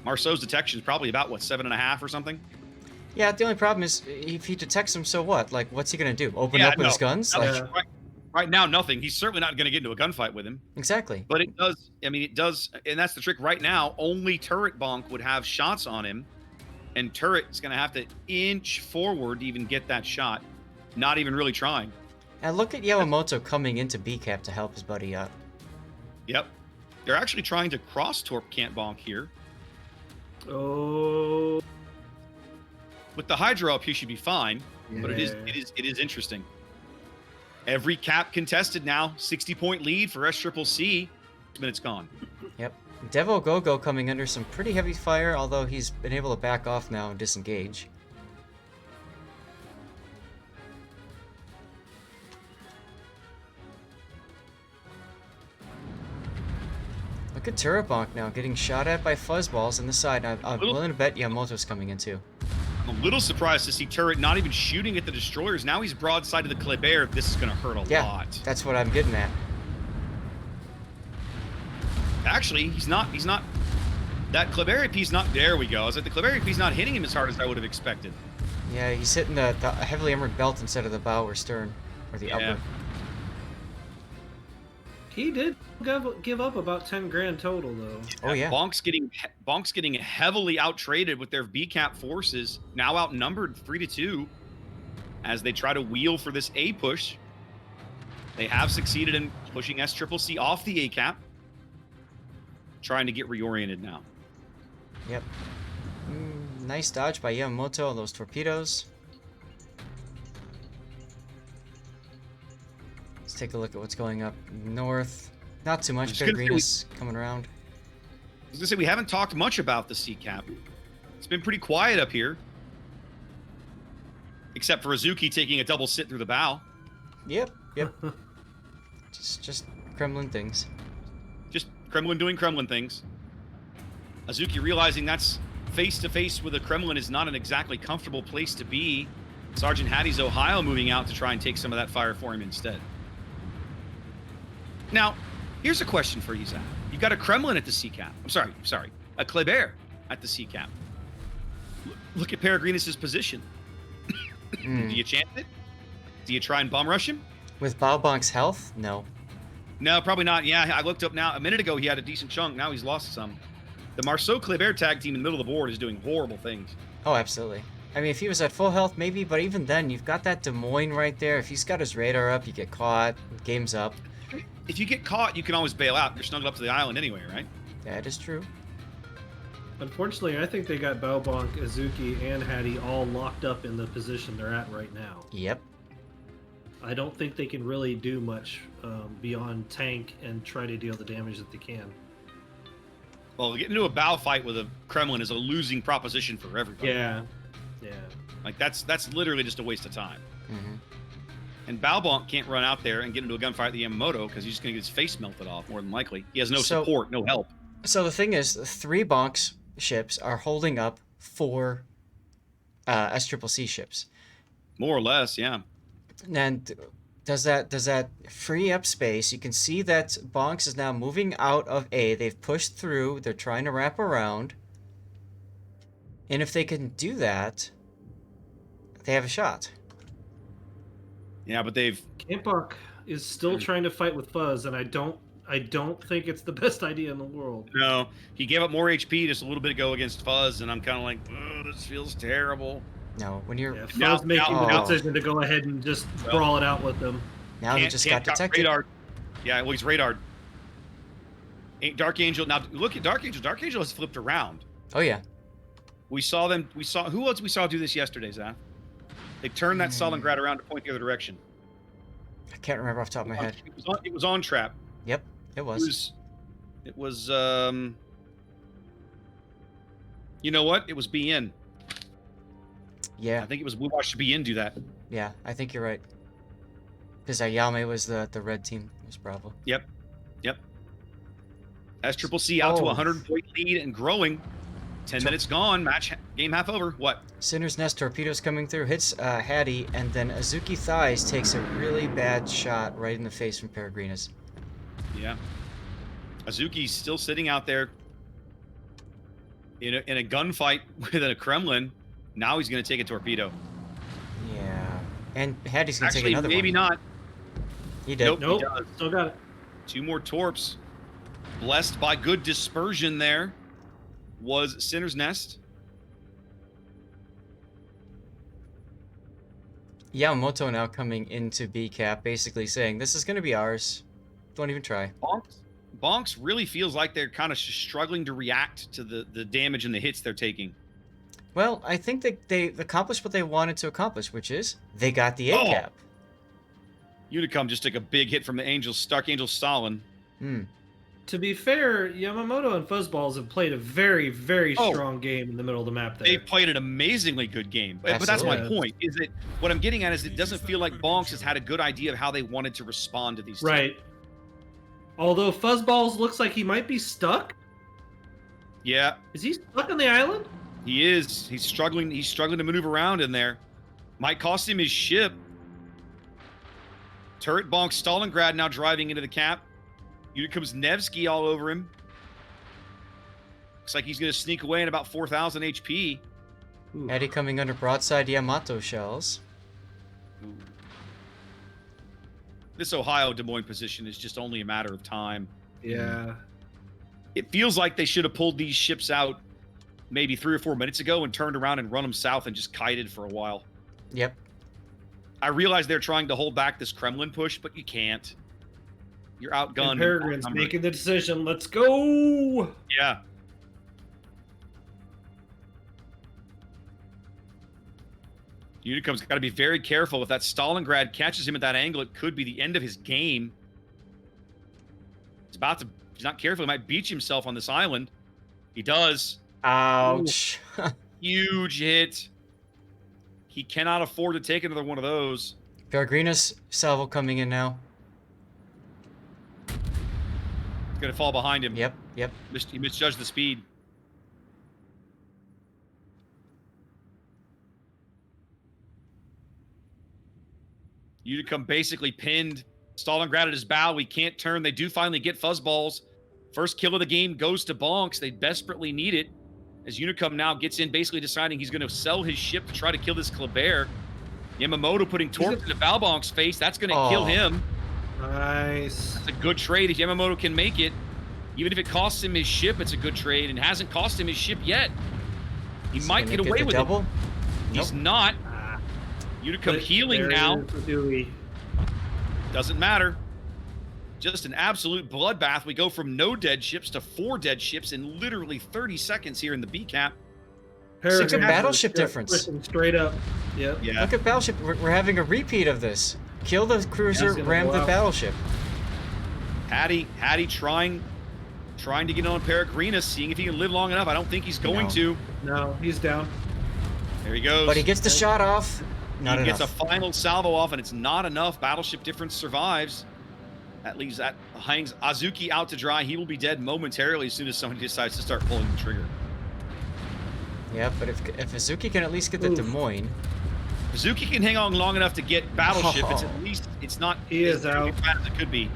Marceau's detection is probably about, what, 7.5 or something? Yeah, the only problem is if he detects him, so what? Like, what's he going to do? Open up with his guns? Like, right now, nothing. He's certainly not going to get into a gunfight with him. Exactly. But it does, I mean, it does, and that's the trick. Right now, only Turret Bonk would have shots on him. And Turret is going to have to inch forward to even get that shot. Not even really trying. And look at Yamamoto coming into B-Cap to help his buddy out. Yep. They're actually trying to cross-torp Cantbonk here. Oh. With the Hydro up, he should be fine. Yeah. But it is interesting. Every cap contested now. 60-point lead for Sccc. Minutes gone. Yep. Devo Gogo coming under some pretty heavy fire, although he's been able to back off now and disengage. Look at Turabonk now getting shot at by Fuzzballs in the side. I'm willing to bet Yamamoto's coming in too. I'm a little surprised to see Turret not even shooting at the destroyers. Now he's broadside to the Kleber. This is going to hurt a lot. That's what I'm getting at. Actually, he's not. That Kleber AP's not. There we go. I was like, the Kleber AP's not hitting him as hard as I would have expected. Yeah, he's hitting the heavily armored belt instead of the bow or stern, or the upper. He did give up about 10 grand total, though. Oh yeah. Bonks getting heavily outtraded with their B-cap forces, now outnumbered 3-2, as they try to wheel for this A push. They have succeeded in pushing Sccc off the A cap, trying to get reoriented now. Yep. Nice dodge by Yamamoto on those torpedoes. Let's take a look at what's going up north. Not too much. Peregrinus coming around. I was gonna say, we haven't talked much about the C cap. It's been pretty quiet up here, except for Azuki taking a double sit through the bow. Yep. just Kremlin things. Just Kremlin doing Kremlin things. Azuki realizing that's face-to-face with a Kremlin is not an exactly comfortable place to be. Sergeant Hattie's Ohio moving out to try and take some of that fire for him instead. Now, here's a question for you, Zach. You've got a Kremlin at the C-cap. I'm sorry. A Kleber at the C-cap. Look at Peregrinus' position. Do you chance it? Do you try and bomb rush him? With Baobonk's health? No. No, probably not. Yeah, I looked up now. A minute ago, he had a decent chunk. Now he's lost some. The Marceau Kleber tag team in the middle of the board is doing horrible things. Oh, absolutely. I mean, if he was at full health, maybe, but even then, you've got that Des Moines right there. If he's got his radar up, you get caught, game's up. If you get caught, you can always bail out. You're snuggled up to the island anyway, right? That is true. Unfortunately, I think they got Baobonk, Azuki, and Hattie all locked up in the position they're at right now. Yep. I don't think they can really do much beyond tank and try to deal the damage that they can. Well, getting into a bow fight with a Kremlin is a losing proposition for everybody. Yeah. Like, that's literally just a waste of time. And Baobonk can't run out there and get into a gunfight with the Yamamoto because he's just going to get his face melted off, more than likely. He has no support, no help. So the thing is, 3 Bonks ships are holding up 4 Sccc ships. More or less, yeah. And does that free up space? You can see that Bonks is now moving out of A. They've pushed through. They're trying to wrap around. And if they can do that, they have a shot. Yeah, but they've... Campbonk is still trying to fight with Fuzz, and I don't think it's the best idea in the world. No, he gave up more HP just a little bit ago against Fuzz, and I'm kind of like, oh, this feels terrible. No, when you're Yeah, Now- Foe's making now- the decision to go ahead and just Well, brawl it out with them. now he Can't- just can't got detected. Radared. Yeah, well, he's radared. Dark Angel. Now look at Dark Angel. Dark Angel has flipped around. Oh yeah. We saw them. We saw who else we saw do this yesterday, Zach? They turned that Stalingrad around to point the other direction. I can't remember off the top of my head. It was on trap. Yep, it was. It was you know what? It was BN. Yeah, I think it was we watched BN do that. yeah, I think you're right. Because Ayame was the red team. It was Bravo. Yep. Sccc out to a Oh. 100-point lead and growing. 10 minutes gone. Game half over. What? Sinner's Nest torpedoes coming through, hits Hattie, and then Azuki Thighs takes a really bad shot right in the face from Peregrinus. Yeah. Azuki's still sitting out there in a gunfight with a Kremlin. Now he's going to take a torpedo. Yeah. And Hattie's going to take Actually, another maybe one. not. He did. Nope. Nope, He does. still got it. 2 more torps. Blessed by good dispersion there was Sinner's Nest. Yamamoto now coming into B cap, basically saying, this is going to be ours. Don't even try. Bonks really feels like they're kind of struggling to react to the damage and the hits they're taking. Well, I think that they accomplished what they wanted to accomplish, which is they got the A Oh. cap. Unicum just took a big hit from the Dark Angel Stalin. To be fair, Yamamoto and Fuzzballs have played a very, very Oh. strong game in the middle of the map there. They played an amazingly good game. But that's my Absolutely. point. Is that what I'm getting at is it doesn't feel like Bonks has had a good idea of how they wanted to respond to these teams. Right. Although Fuzzballs looks like he might be stuck. Yeah, Is he stuck on the island? he is. He's struggling to maneuver around in there. Might cost him his ship. Turret Bonk Stalingrad now driving into the cap. Unicum's Nevsky all over him. Looks like he's going to sneak away in about 4,000 HP. Ooh. Hattie coming under broadside Yamato shells. Ooh. This Ohio Des Moines position is just only a matter of time. Yeah. It feels like they should have pulled these ships out maybe 3 or 4 minutes ago and turned around and run them south and just kited for a while. Yep. I realize they're trying to hold back this Kremlin push, but you can't. You're outgunned. And Peregrine's making the decision. Let's go. Yeah. Unicum's got to be very careful. If that Stalingrad catches him at that angle, it could be the end of his game. He's about to, if he's not careful, he might beach himself on this island. He does. Ouch. Huge hit. He cannot afford to take another one of those. Peregrinus salvo coming in now. He's going to fall behind him. Yep. He misjudged the speed. Unicum basically pinned Stalingrad at his bow. We can't turn. They do finally get Fuzzballs. First kill of the game goes to Bonks. They desperately need it. As Unicum now gets in, basically deciding he's going to sell his ship to try to kill this Kleber. Yamamoto putting torp into Balbonk's face. That's going to kill him. Nice. It's a good trade if Yamamoto can make it. Even if it costs him his ship, it's a good trade, and hasn't cost him his ship yet. He Is might gonna get away the with double? it. He's not. Ah, Unicum but healing there now. is the Dewey. Doesn't matter. Just an absolute bloodbath. We go from no dead ships to 4 dead ships in literally 30 seconds here in the B cap. Look at Peregrine battleship just difference. pushing straight up. Yep. Yeah. Look at battleship. We're having a repeat of this. Kill the cruiser, That's gonna ram go the out. battleship. Hattie trying to get on Peregrinus, seeing if he can live long enough. I don't think he's going No. to. No, he's down. There he goes. But he gets the shot off. Not he enough. gets a final salvo off, and it's not enough. Battleship difference survives. That leaves that hangs Azuki out to dry. He will be dead momentarily as soon as somebody decides to start pulling the trigger. Yeah, but if Azuki can at least get the Oof. Des Moines. Azuki can hang on long enough to get battleship. It's at least it's not He is as out. bad as it could be.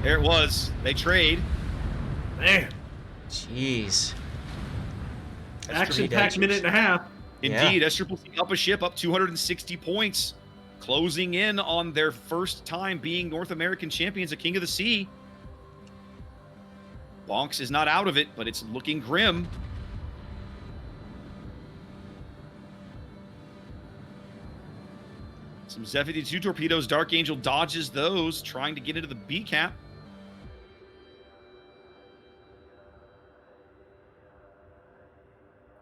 There it was. They trade. Man, Jeez. action-packed minute and a half. Indeed, Sccc up a ship, up 260 points, closing in on their first time being North American champions of King of the Sea. Bonks is not out of it, but it's looking grim. Some Z-52 torpedoes. Dark Angel dodges those, trying to get into the B cap.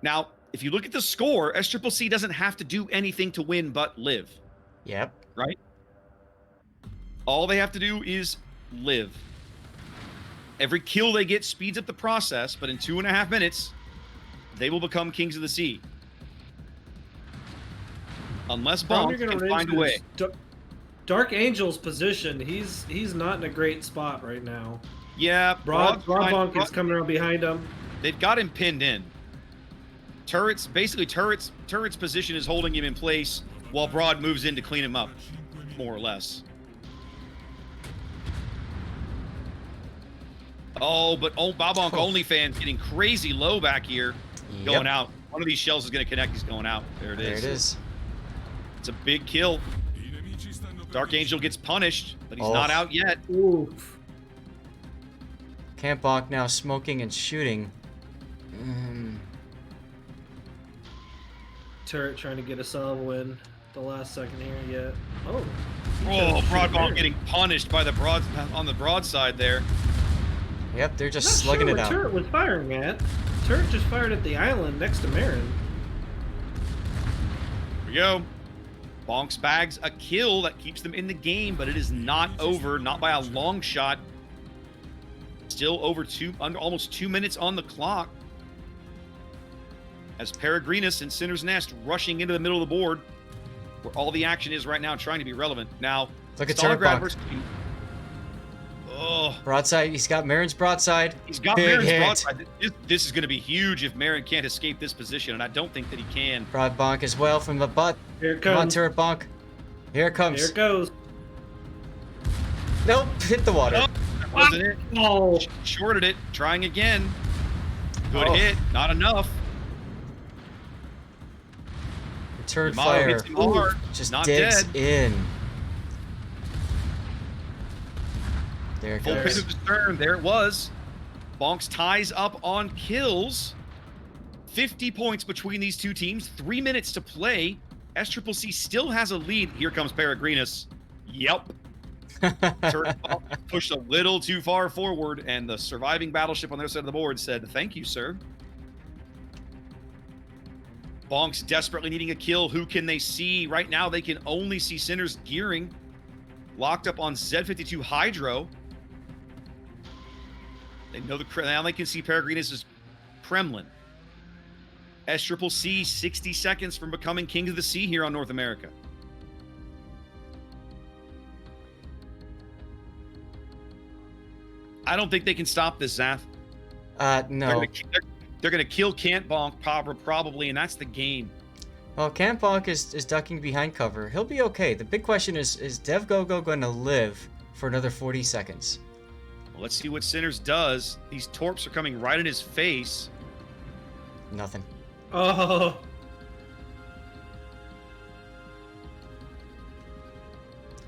Now, if you look at the score, Sccc doesn't have to do anything to win but live. Yep. Right? All they have to do is live. Every kill they get speeds up the process, but in 2.5 minutes, they will become Kings of the Sea. Unless Bonks can find a way. Dark Angel's position, he's not in a great spot right now. Yeah, Bonk is coming around behind him. They've got him pinned in. Turret's position is holding him in place while Broad moves in to clean him up, more or less. Oh, but Bonk OnlyFans getting crazy low back here. Yep. Going out. One of these shells is going to connect. He's going out. There it is. There it is. It's a big kill. Dark Angel gets punished, but he's not out yet. Oof. Camp Bonk now smoking and shooting. Turret trying to get a salvo win the last second here yet. Oh. Oh, Broad Bonk getting punished by the on the broadside there. Yep, they're just Not slugging sure it out. Turret was firing at. Turret just fired at the island next to Marin. Here we go. Bonks bags a kill that keeps them in the game, but it is not over. Not by a long shot. Still over almost 2 minutes on the clock. As Peregrinus and Sinner's Nest rushing into the middle of the board, where all the action is right now, trying to be relevant. Now, Look at Turret Bonk. Oh. Broadside. He's got Marin's broadside. He's got Big Marin's hit. broadside. This is going to be huge if Marin can't escape this position, and I don't think that he can. Broad Bonk as well from the butt. Here it Come on, comes. Turret Bonk. Here it comes. Here it goes. Nope, hit the water. Nope, that wasn't it. Oh. Shorted it. Trying again. Good Oh. hit. Not enough. The turret Yamato fire hits him hard. just Not digs dead. in. There it Full pin goes. of the stern. There it was. Bonks ties up on kills. 50 points between these two teams. 3 minutes to play. Sccc still has a lead. Here comes Peregrinus. Yep. Turret pushed a little too far forward, and the surviving battleship on their side of the board said, "Thank you, sir." Bonks desperately needing a kill. Who can they see? Right now, they can only see Sinners gearing. Locked up on Z-52 Hydro. They know now they can see Peregrinus' Kremlin. Sccc 60 seconds from becoming King of the Sea here on North America. I don't think they can stop this, Zath. No. They're gonna kill Camp Bonk probably, and that's the game. Well, Camp Bonk is ducking behind cover. He'll be okay. The big question is Dev Gogo going to live for another 40 seconds? Well, let's see what Sinners does. These torps are coming right in his face. Nothing. Oh.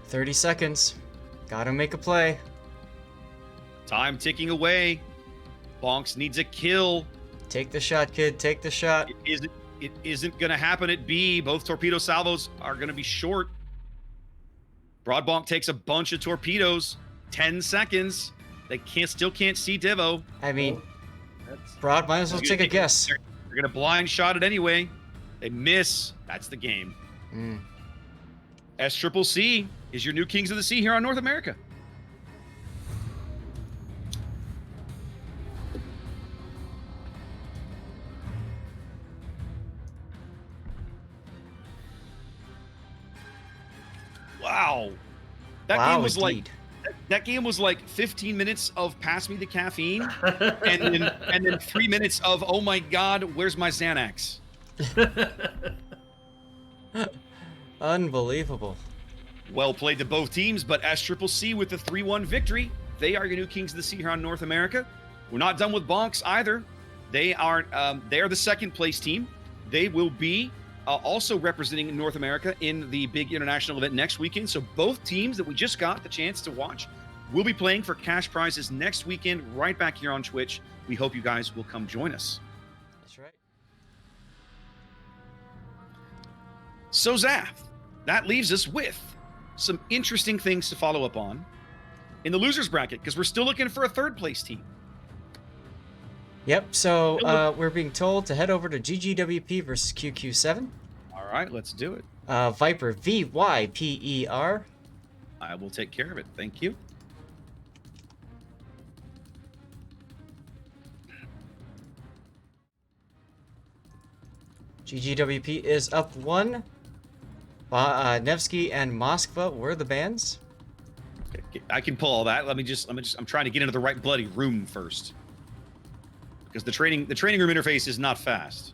30 seconds. Gotta make a play. Time ticking away. Bonks needs a kill. Take the shot, kid. Take the shot. It isn't going to happen at B. Both torpedo salvos are going to be short. Broad Bonk takes a bunch of torpedoes. 10 seconds. They still can't see Devo. I mean, Broad might as well take a guess. They're going to blind shot it anyway. They miss. That's the game. Sccc is your new Kings of the Sea here on North America. Wow. That game was like 15 minutes of pass me the caffeine and then 3 minutes of, oh my God, where's my Xanax? Unbelievable. Well played to both teams, but Sccc with the 3-1 victory. They are your new Kings of the Sea here on North America. We're not done with Bonks either. They are the second place team. They will be also representing North America in the big international event next weekend. So both teams that we just got the chance to watch will be playing for cash prizes next weekend right back here on Twitch. We hope you guys will come join us. That's right. So Zath, that leaves us with some interesting things to follow up on in the losers bracket, because we're still looking for a third place team. Yep, so we're being told to head over to GGWP versus QQ7. All right, let's do it. Viper, VYPER. I will take care of it. Thank you. GGWP is up 1. Nevsky and Moskva were the bans. Okay, I can pull all that. I'm trying to get into the right bloody room first, because the training room interface is not fast.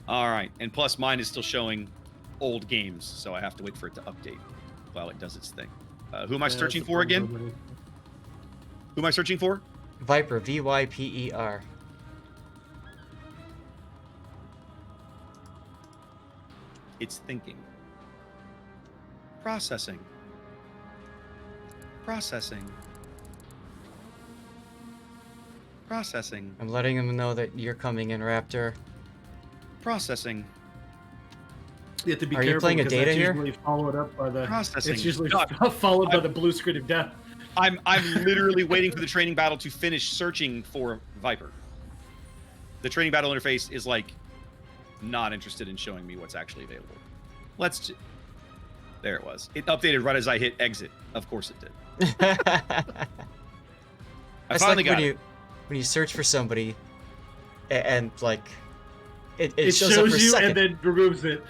All right, and plus mine is still showing old games, so I have to wait for it to update while it does its thing. Who am I searching for again? Who am I searching for? Viper, VYPER. It's thinking. Processing. Processing. Processing. I'm letting him know that you're coming in, Raptor. Processing. You have to be Are careful you playing a because data that's here? usually followed up by the Processing. It's usually God, followed by the blue screen of death. I'm literally waiting for the training battle to finish searching for Viper. The training battle interface is like not interested in showing me what's actually available. There it was. It updated right as I hit exit. Of course it did. I That's finally like got it. when you search for somebody and like it It shows up for a you second. and then removes it.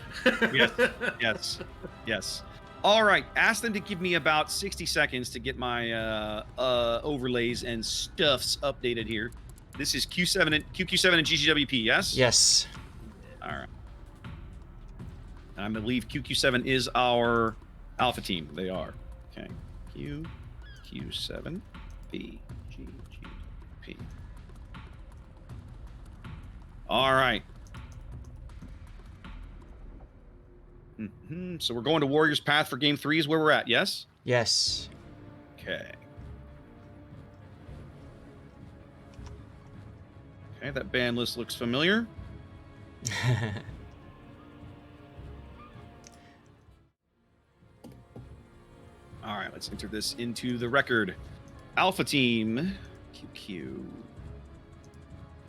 Yes. All right. Ask them to give me about 60 seconds to get my overlays and stuffs updated here. This is QQ7 and GGWP, yes? Yes. All right. I believe QQ7 is our alpha team. They are. Okay. QQ7, B, G, G, P. All right. So we're going to Warriors Path for Game 3 is where we're at, yes? Yes. Okay. Okay, that ban list looks familiar. All right, let's enter this into the record. Alpha Team, QQ.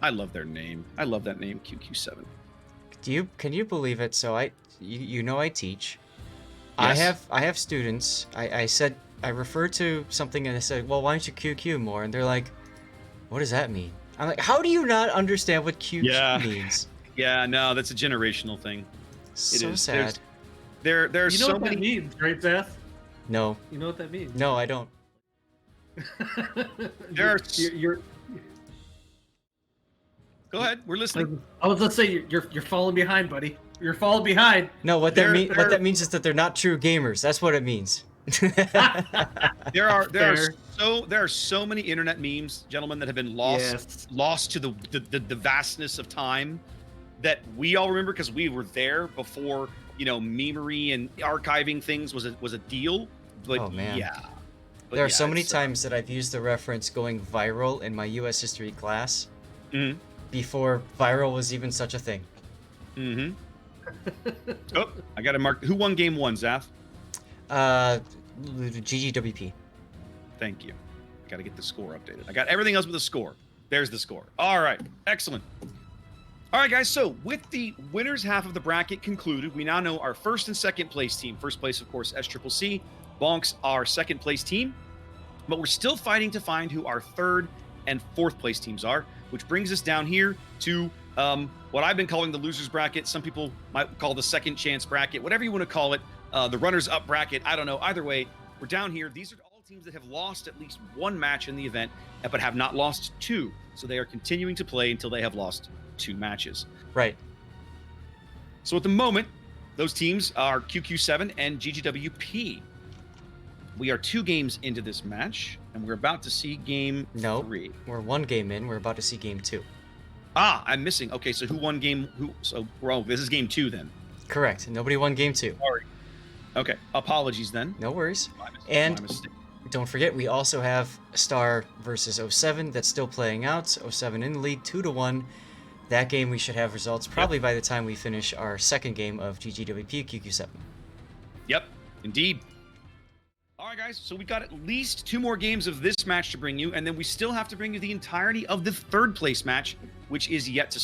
I love their name. I love that name, QQ7. Can you believe it? So you know I teach. Yes. I have students. I referred to something and I said, well, why don't you QQ more? And they're like, what does that mean? I'm like, how do you not understand what QQ means? Yeah, no, that's a generational thing. So is. sad. There's You know so what many. that means, right, Seth? No. You know what that means? No, I don't. You're Go ahead, we're listening. I was gonna say you're falling behind, buddy. You're falling behind. No, what that means is that they're not true gamers. That's what it means. There are Fair. so many internet memes, gentlemen, that have been lost to the vastness of time that we all remember because we were there before, memery and archiving things was a deal. But Oh, man. yeah. But There are yeah, so many it's, times that I've used the reference going viral in my U.S. history class Mhm. before viral was even such a thing. Mm-hmm. Oh, I got to mark. Who won game 1, Zaf? GGWP. Thank you. I got to get the score updated. I got everything else with the score. There's the score. All right. Excellent. All right, guys. So with the winners half of the bracket concluded, we now know our first and second place team. First place, of course, Sccc. Bonks, our second place team. But we're still fighting to find who our third and fourth place teams are, which brings us down here to what I've been calling the losers bracket. Some people might call the second chance bracket, whatever you want to call it, the runners up bracket. I don't know. Either way, we're down here. These are all teams that have lost at least one match in the event, but have not lost two. So they are continuing to play until they have lost 2 matches. Right. So at the moment, those teams are QQ7 and GGWP. We are 2 games into this match, and we're about to see game 3. We're 1 game in. We're about to see game 2. Ah, I'm missing. Okay, so who won game? This is game 2 then. Correct. Nobody won game 2. Sorry. Okay, apologies then. No worries. My mistake. And My mistake. don't forget, we also have Star versus 07 that's still playing out. 07 in the lead, 2-1. that game we should have results probably by the time we finish our second game of GGWP QQ7. Yep, indeed. All right, guys, so we've got at least 2 more games of this match to bring you, and then we still have to bring you the entirety of the third place match, which is yet to start.